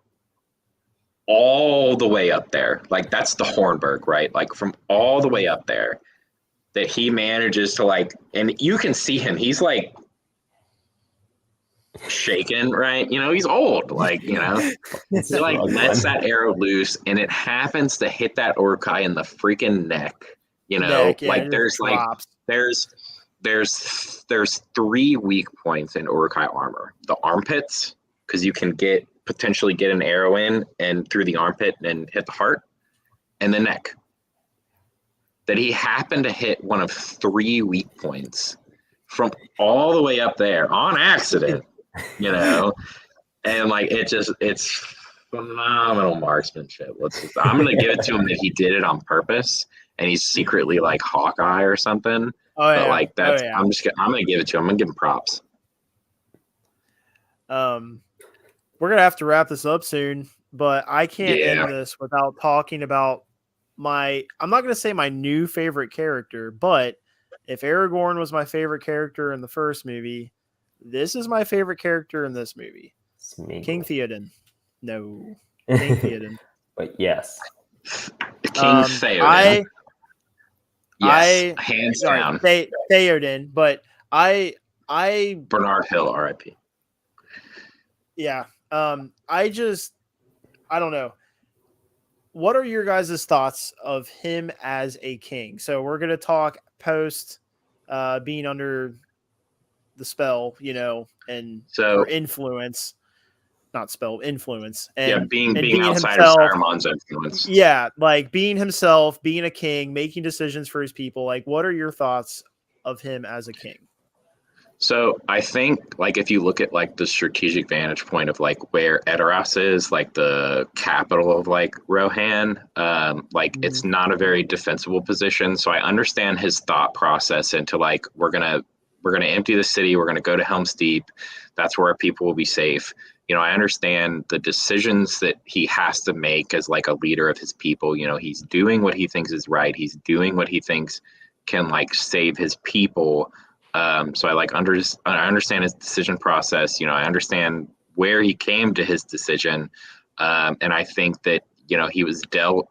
Speaker 3: all the way up there, like that's the Hornburg, right? Like from all the way up there, that he manages to like, and you can see him, he's like shaken, right? You know, he's old, like, you know, he like lets that arrow loose, and it happens to hit that Uruk-hai in the freaking neck. You know, like there's like there's 3 weak points in Uruk-hai armor: the armpits, because you can potentially get an arrow in and through the armpit and hit the heart, and the neck. That he happened to hit one of 3 weak points from all the way up there on accident, you know, and like it's phenomenal marksmanship. I'm gonna give it to him that he did it on purpose, and he's secretly like Hawkeye or something. But like that's I'm gonna give it to him. I'm gonna give him props.
Speaker 1: We're gonna have to wrap this up soon, but I can't end this without talking about I'm not gonna say my new favorite character, but if Aragorn was my favorite character in the first movie, this is my favorite character in this movie.
Speaker 2: Smeagol.
Speaker 1: King Theoden. No. King Theoden.
Speaker 2: But yes.
Speaker 3: King Theoden. Hands down.
Speaker 1: Theoden, but I
Speaker 3: Bernard Hill, R.I.P.
Speaker 1: Yeah. I don't know. What are your guys' thoughts of him as a king? So we're going to talk post being under the spell, you know, and or influence, not spell, influence. And
Speaker 3: being outside
Speaker 1: himself,
Speaker 3: of Saruman's influence.
Speaker 1: Yeah, like being himself, being a king, making decisions for his people. Like, what are your thoughts of him as a king?
Speaker 3: So I think like if you look at like the strategic vantage point of like where Edoras is, like the capital of like Rohan, like it's not a very defensible position. So I understand his thought process into like we're gonna empty the city, we're gonna go to Helm's Deep. That's where our people will be safe. You know, I understand the decisions that he has to make as like a leader of his people. You know, he's doing what he thinks is right. He's doing what he thinks can like save his people. So I understand his decision process. You know, I understand where he came to his decision, and I think that he was dealt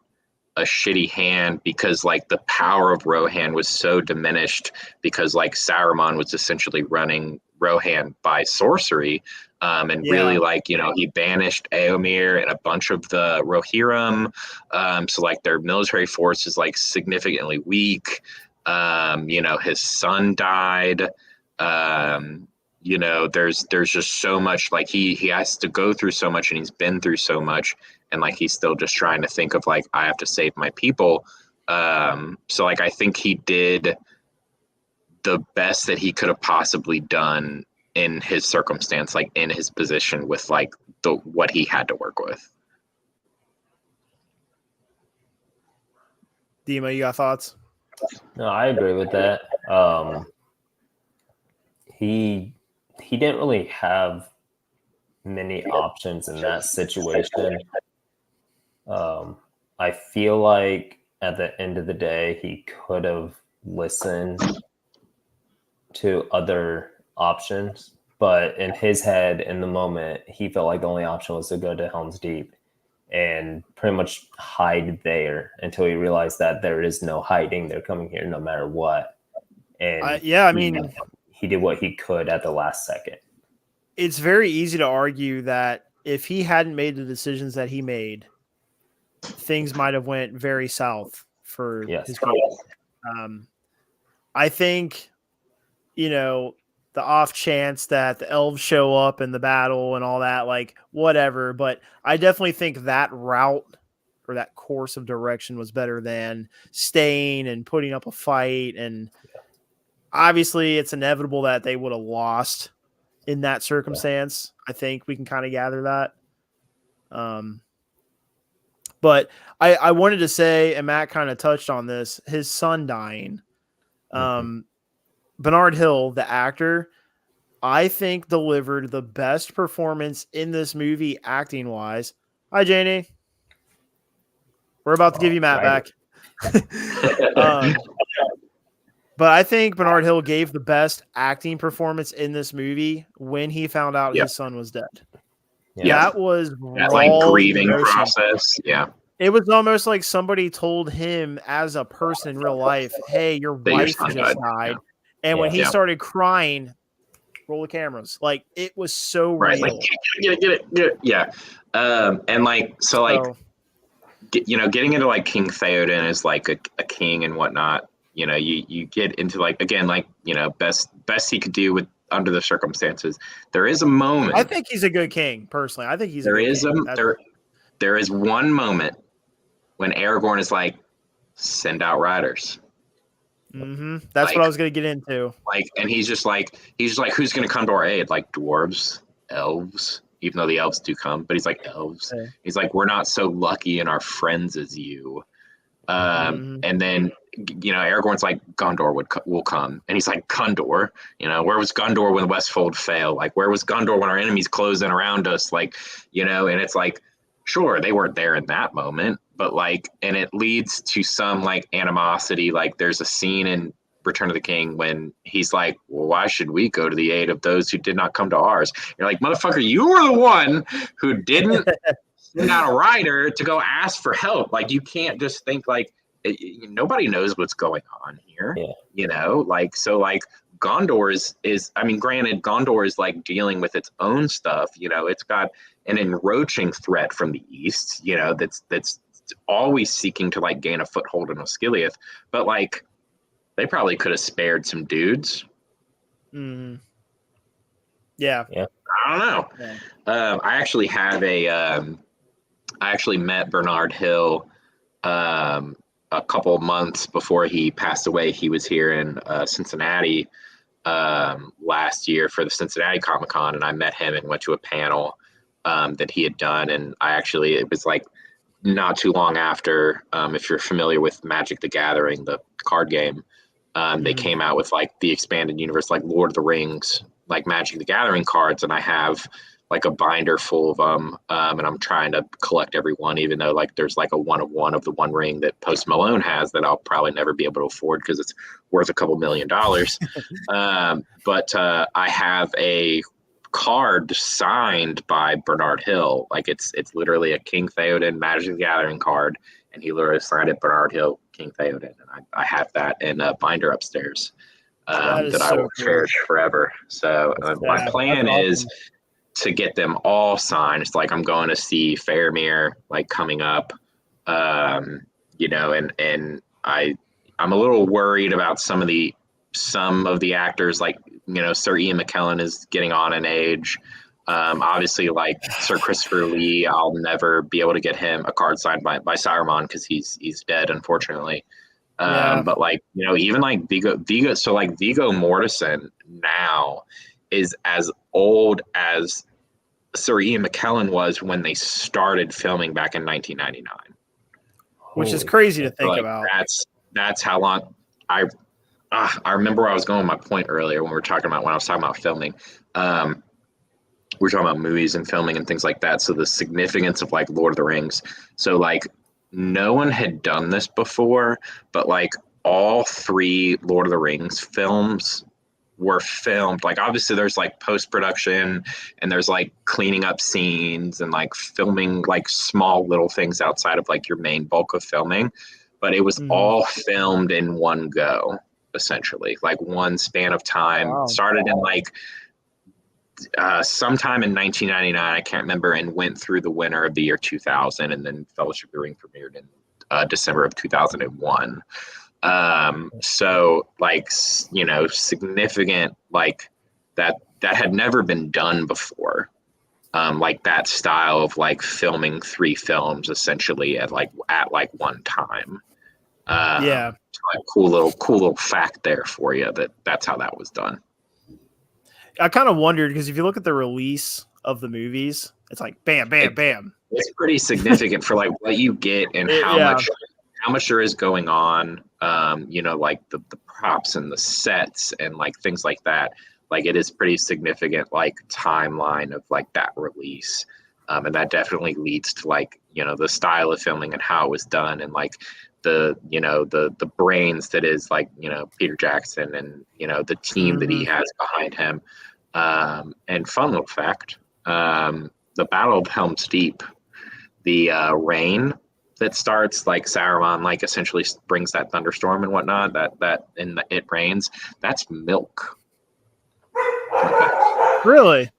Speaker 3: a shitty hand because like the power of Rohan was so diminished because like Saruman was essentially running Rohan by sorcery, and really like he banished Eomer and a bunch of the Rohirrim, so like their military force is like significantly weak. His son died. There's just so much like he has to go through so much, and he's been through so much, and like he's still just trying to think of like I have to save my people. So like I think he did the best that he could have possibly done in his circumstance, like in his position with like what he had to work with.
Speaker 1: Dima, you got thoughts?
Speaker 2: No, I agree with that. He didn't really have many options in that situation. I feel like at the end of the day, he could have listened to other options, but in his head, in the moment, he felt like the only option was to go to Helm's Deep and pretty much hide there until he realized that there is no hiding. They're coming here no matter what. And he did what he could at the last second.
Speaker 1: It's very easy to argue that if he hadn't made the decisions that he made, things might have went very south for his people. I think, the off chance that the elves show up in the battle and all that, like whatever. But I definitely think that route or that course of direction was better than staying and putting up a fight. And obviously it's inevitable that they would have lost in that circumstance. I think we can kind of gather that. But I wanted to say, and Matt kind of touched on this, his son dying. Bernard Hill, the actor, I think delivered the best performance in this movie acting wise. Hi, Janie. We're about to give you Matt back. But I think Bernard Hill gave the best acting performance in this movie when he found out his son was dead. That was
Speaker 3: that like grieving process. Yeah.
Speaker 1: It was almost like somebody told him as a person in real life, hey, your wife just died. And when he started crying, roll the cameras. Like, it was so real.
Speaker 3: Like, get it. Yeah. And like, so like, getting into like King Theoden as like a king and whatnot, you get into like, again, like, best he could do with under the circumstances. There is a moment.
Speaker 1: I think he's a good king, personally. I think he's
Speaker 3: there is one moment when Aragorn is like, send out riders.
Speaker 1: That's what I was going to get into.
Speaker 3: Like, and he's just like, who's going to come to our aid? Like dwarves, elves, even though the elves do come, but he's like elves. Okay. He's like, we're not so lucky in our friends as you. And then, Aragorn's like, Gondor will come. And he's like, Gondor, where was Gondor when Westfold failed? Like, where was Gondor when our enemies closed in around us? Like, and it's like, sure, they weren't there in that moment, but like, and it leads to some like animosity. Like there's a scene in Return of the King when he's like, well, why should we go to the aid of those who did not come to ours? You're like, motherfucker, you were the one who didn't send out a rider to go ask for help. Like, you can't just think like, nobody knows what's going on here, like, so like Gondor is I mean, granted, Gondor is like dealing with its own stuff. It's got an encroaching threat from the east, that's always seeking to like gain a foothold in Osgiliath. But like, they probably could have spared some dudes.
Speaker 1: Yeah.
Speaker 3: I don't know. Yeah. I actually met Bernard Hill a couple of months before he passed away. He was here in Cincinnati. last year for the Cincinnati Comic-Con, and I met him and went to a panel that he had done. And it was like not too long after, if you're familiar with Magic the Gathering, the card game, they came out with like the expanded universe, like Lord of the Rings, like Magic the Gathering cards, and I have like a binder full of them, and I'm trying to collect every one, even though like there's like a one of one of the One Ring that Post Malone has that I'll probably never be able to afford because it's worth a couple $1 million. But I have a card signed by Bernard Hill. Like it's literally a King Theoden Magic the Gathering card, and he literally signed it Bernard Hill King Theoden, and I have that in a binder upstairs that I will cherish forever. So my plan is to get them all signed. It's like I'm going to see Faramir like coming up, and I'm a little worried about some of the actors, like Sir Ian McKellen is getting on in age. Obviously, like Sir Christopher Lee, I'll never be able to get him a card signed by Saruman because he's dead, unfortunately. But like even like Viggo, so like Viggo Mortensen now is as old as Sir Ian McKellen was when they started filming back in 1999,
Speaker 1: which is crazy to think about.
Speaker 3: That's how long I remember where I was going with my point earlier when I was talking about filming. We were talking about movies and filming and things like that. So the significance of like Lord of the Rings. So like no one had done this before, but like all 3 Lord of the Rings films were filmed. Like obviously there's like post-production and there's like cleaning up scenes and like filming like small little things outside of like your main bulk of filming, but it was all filmed in one go, essentially, like one span of time.
Speaker 1: Wow.
Speaker 3: Started in like sometime in 1999, I can't remember, and went through the winter of the year 2000, and then Fellowship of the Ring premiered in December of 2001. So like significant, like that had never been done before, like that style of like filming 3 films essentially at one time. So like cool little fact there for you that's how that was done.
Speaker 1: I kind of wondered because if you look at the release of the movies, it's like bam, bam, bam.
Speaker 3: It's pretty significant for like what you get and how much there is going on. Like the props and the sets and like things like that. Like it is pretty significant, like timeline of like that release. And that definitely leads to like, the style of filming and how it was done, and like the brains that is like, Peter Jackson and, the team that he has behind him. And fun little fact, the Battle of Helm's Deep, the rain that starts, like Saruman like essentially brings that thunderstorm and whatnot, it rains, that's milk.
Speaker 1: Really?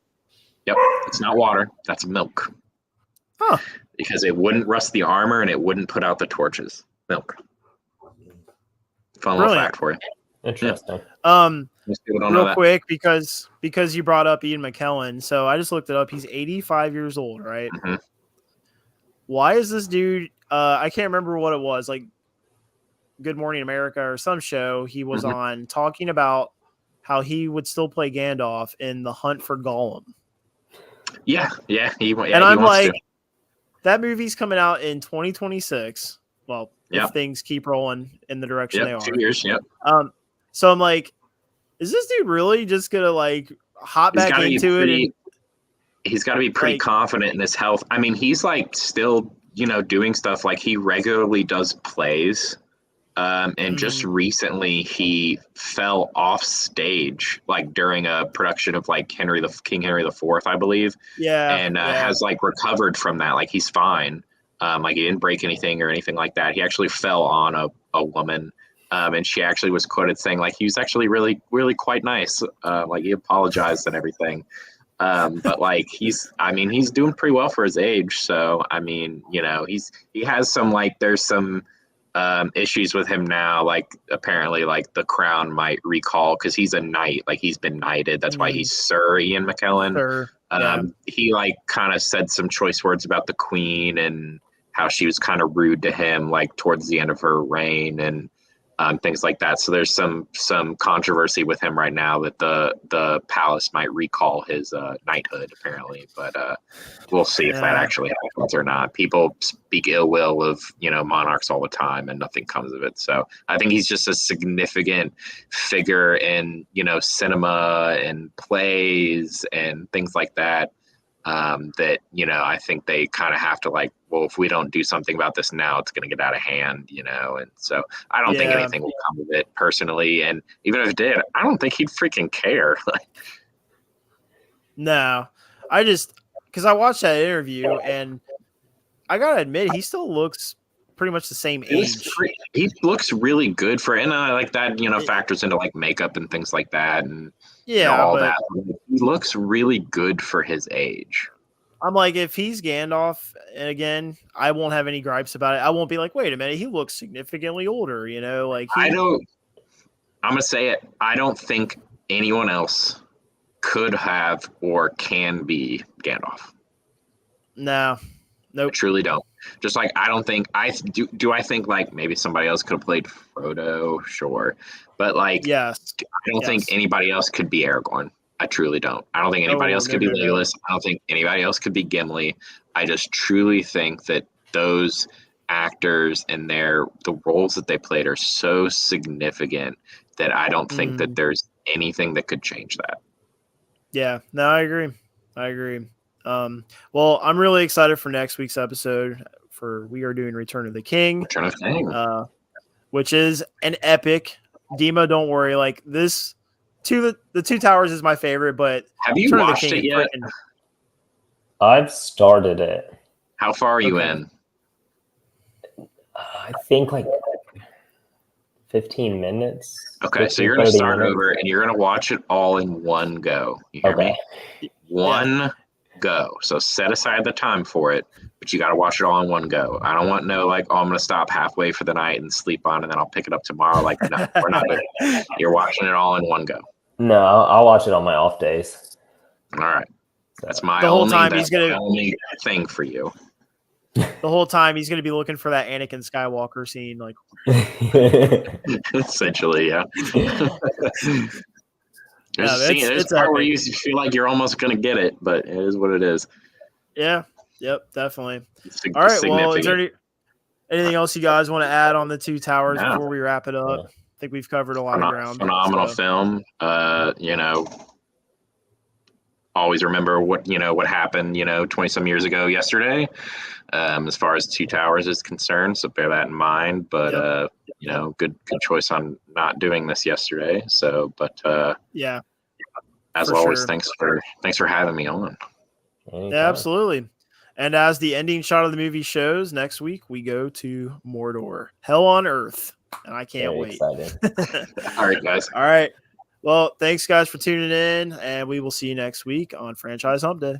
Speaker 3: Yep, it's not water, that's milk.
Speaker 1: Huh.
Speaker 3: Because it wouldn't rust the armor and it wouldn't put out the torches. Milk. Fun little fact for you.
Speaker 2: Interesting.
Speaker 1: Real quick, because you brought up Ian McKellen, so I just looked it up. He's 85 years old, right?
Speaker 3: Mm-hmm.
Speaker 1: Why is this dude? I can't remember what it was, like Good Morning America or some show he was on, talking about how he would still play Gandalf in The Hunt for Gollum.
Speaker 3: Yeah.
Speaker 1: And I'm like, that movie's coming out in 2026. Well, if things keep rolling in the direction they are.
Speaker 3: 2 years. Yep.
Speaker 1: So I'm like, is this dude really just gonna like hop back into it?
Speaker 3: He's got to be pretty confident in his health. I mean, he's like still, doing stuff. Like he regularly does plays. And just recently he fell off stage, like during a production of like King Henry IV, I believe. Yeah. And has like recovered from that. Like he's fine. Like he didn't break anything or anything like that. He actually fell on a woman. And she actually was quoted saying like he was actually really, really quite nice. Like he apologized and everything. But like he's doing pretty well for his age. So I mean, he has some there's some issues with him now. Like apparently like the crown might recall because he's a knight. Like he's been knighted. That's why he's Sir Ian McKellen. Sir. He like kind of said some choice words about the queen and how she was kind of rude to him like towards the end of her reign, and things like that. So there's some controversy with him right now that the palace might recall his knighthood, apparently. But we'll see if that actually happens or not. People speak ill will of monarchs all the time, and nothing comes of it. So I think he's just a significant figure in cinema and plays and things like that. That I think they kind of have to well, if we don't do something about this now, it's going to get out of hand, and so I don't think anything will come of it personally, and even if it did, I don't think he'd freaking care.
Speaker 1: No, because I watched that interview, and I gotta admit, he still looks pretty much the same age.
Speaker 3: He looks really good for it, and I like that factors into makeup and things like that, and all that. He looks really good for his age.
Speaker 1: I'm like, if he's Gandalf again, I won't have any gripes about it. I won't be like, wait a minute, he looks significantly older,
Speaker 3: I'm gonna say it. I don't think anyone else could have or can be Gandalf.
Speaker 1: No, nope.
Speaker 3: I truly don't. Just I don't think I think maybe somebody else could have played Frodo, sure, but
Speaker 1: yes,
Speaker 3: I don't think anybody else could be Aragorn. I truly don't. I don't think anybody else could be Legolas. I don't think anybody else could be Gimli. I just truly think that those actors and the roles that they played are so significant that I don't think that there's anything that could change that.
Speaker 1: Yeah, no, I agree. Well, I'm really excited for next week's episode. We are doing Return of the King, which is an epic. Dima, don't worry. This, the Two Towers is my favorite, but
Speaker 3: have you watched it yet?
Speaker 2: I've started it.
Speaker 3: How far are you in?
Speaker 2: I think 15 minutes.
Speaker 3: Okay, so you're going to start over and you're going to watch it all in one go. You hear me? One go. So set aside the time for it, but you got to watch it all in one go. I don't want I'm going to stop halfway for the night and sleep on, and then I'll pick it up tomorrow. No, we're not doing it. You're watching it all in one go.
Speaker 2: No, I'll watch it on my off days.
Speaker 3: All right. That's my only thing for you.
Speaker 1: The whole time he's going to be looking for that Anakin Skywalker scene.
Speaker 3: Essentially, yeah. There's a part where you feel like you're almost going to get it, but it is what it is.
Speaker 1: Yeah. Yep, definitely. All right, well, is there anything else you guys want to add on the Two Towers before we wrap it up? I think we've covered a lot of ground.
Speaker 3: Phenomenal film. Always remember what happened 20-some years ago yesterday, as far as Two Towers is concerned, so bear that in mind. But good choice on not doing this yesterday. So as always, thanks for having me on.
Speaker 2: Anytime.
Speaker 1: Yeah, absolutely. And as the ending shot of the movie shows, next week we go to Mordor, Hell on Earth, and I can't wait.
Speaker 3: All right, guys.
Speaker 1: All right. Well, thanks guys for tuning in, and we will see you next week on Franchise Hump Day.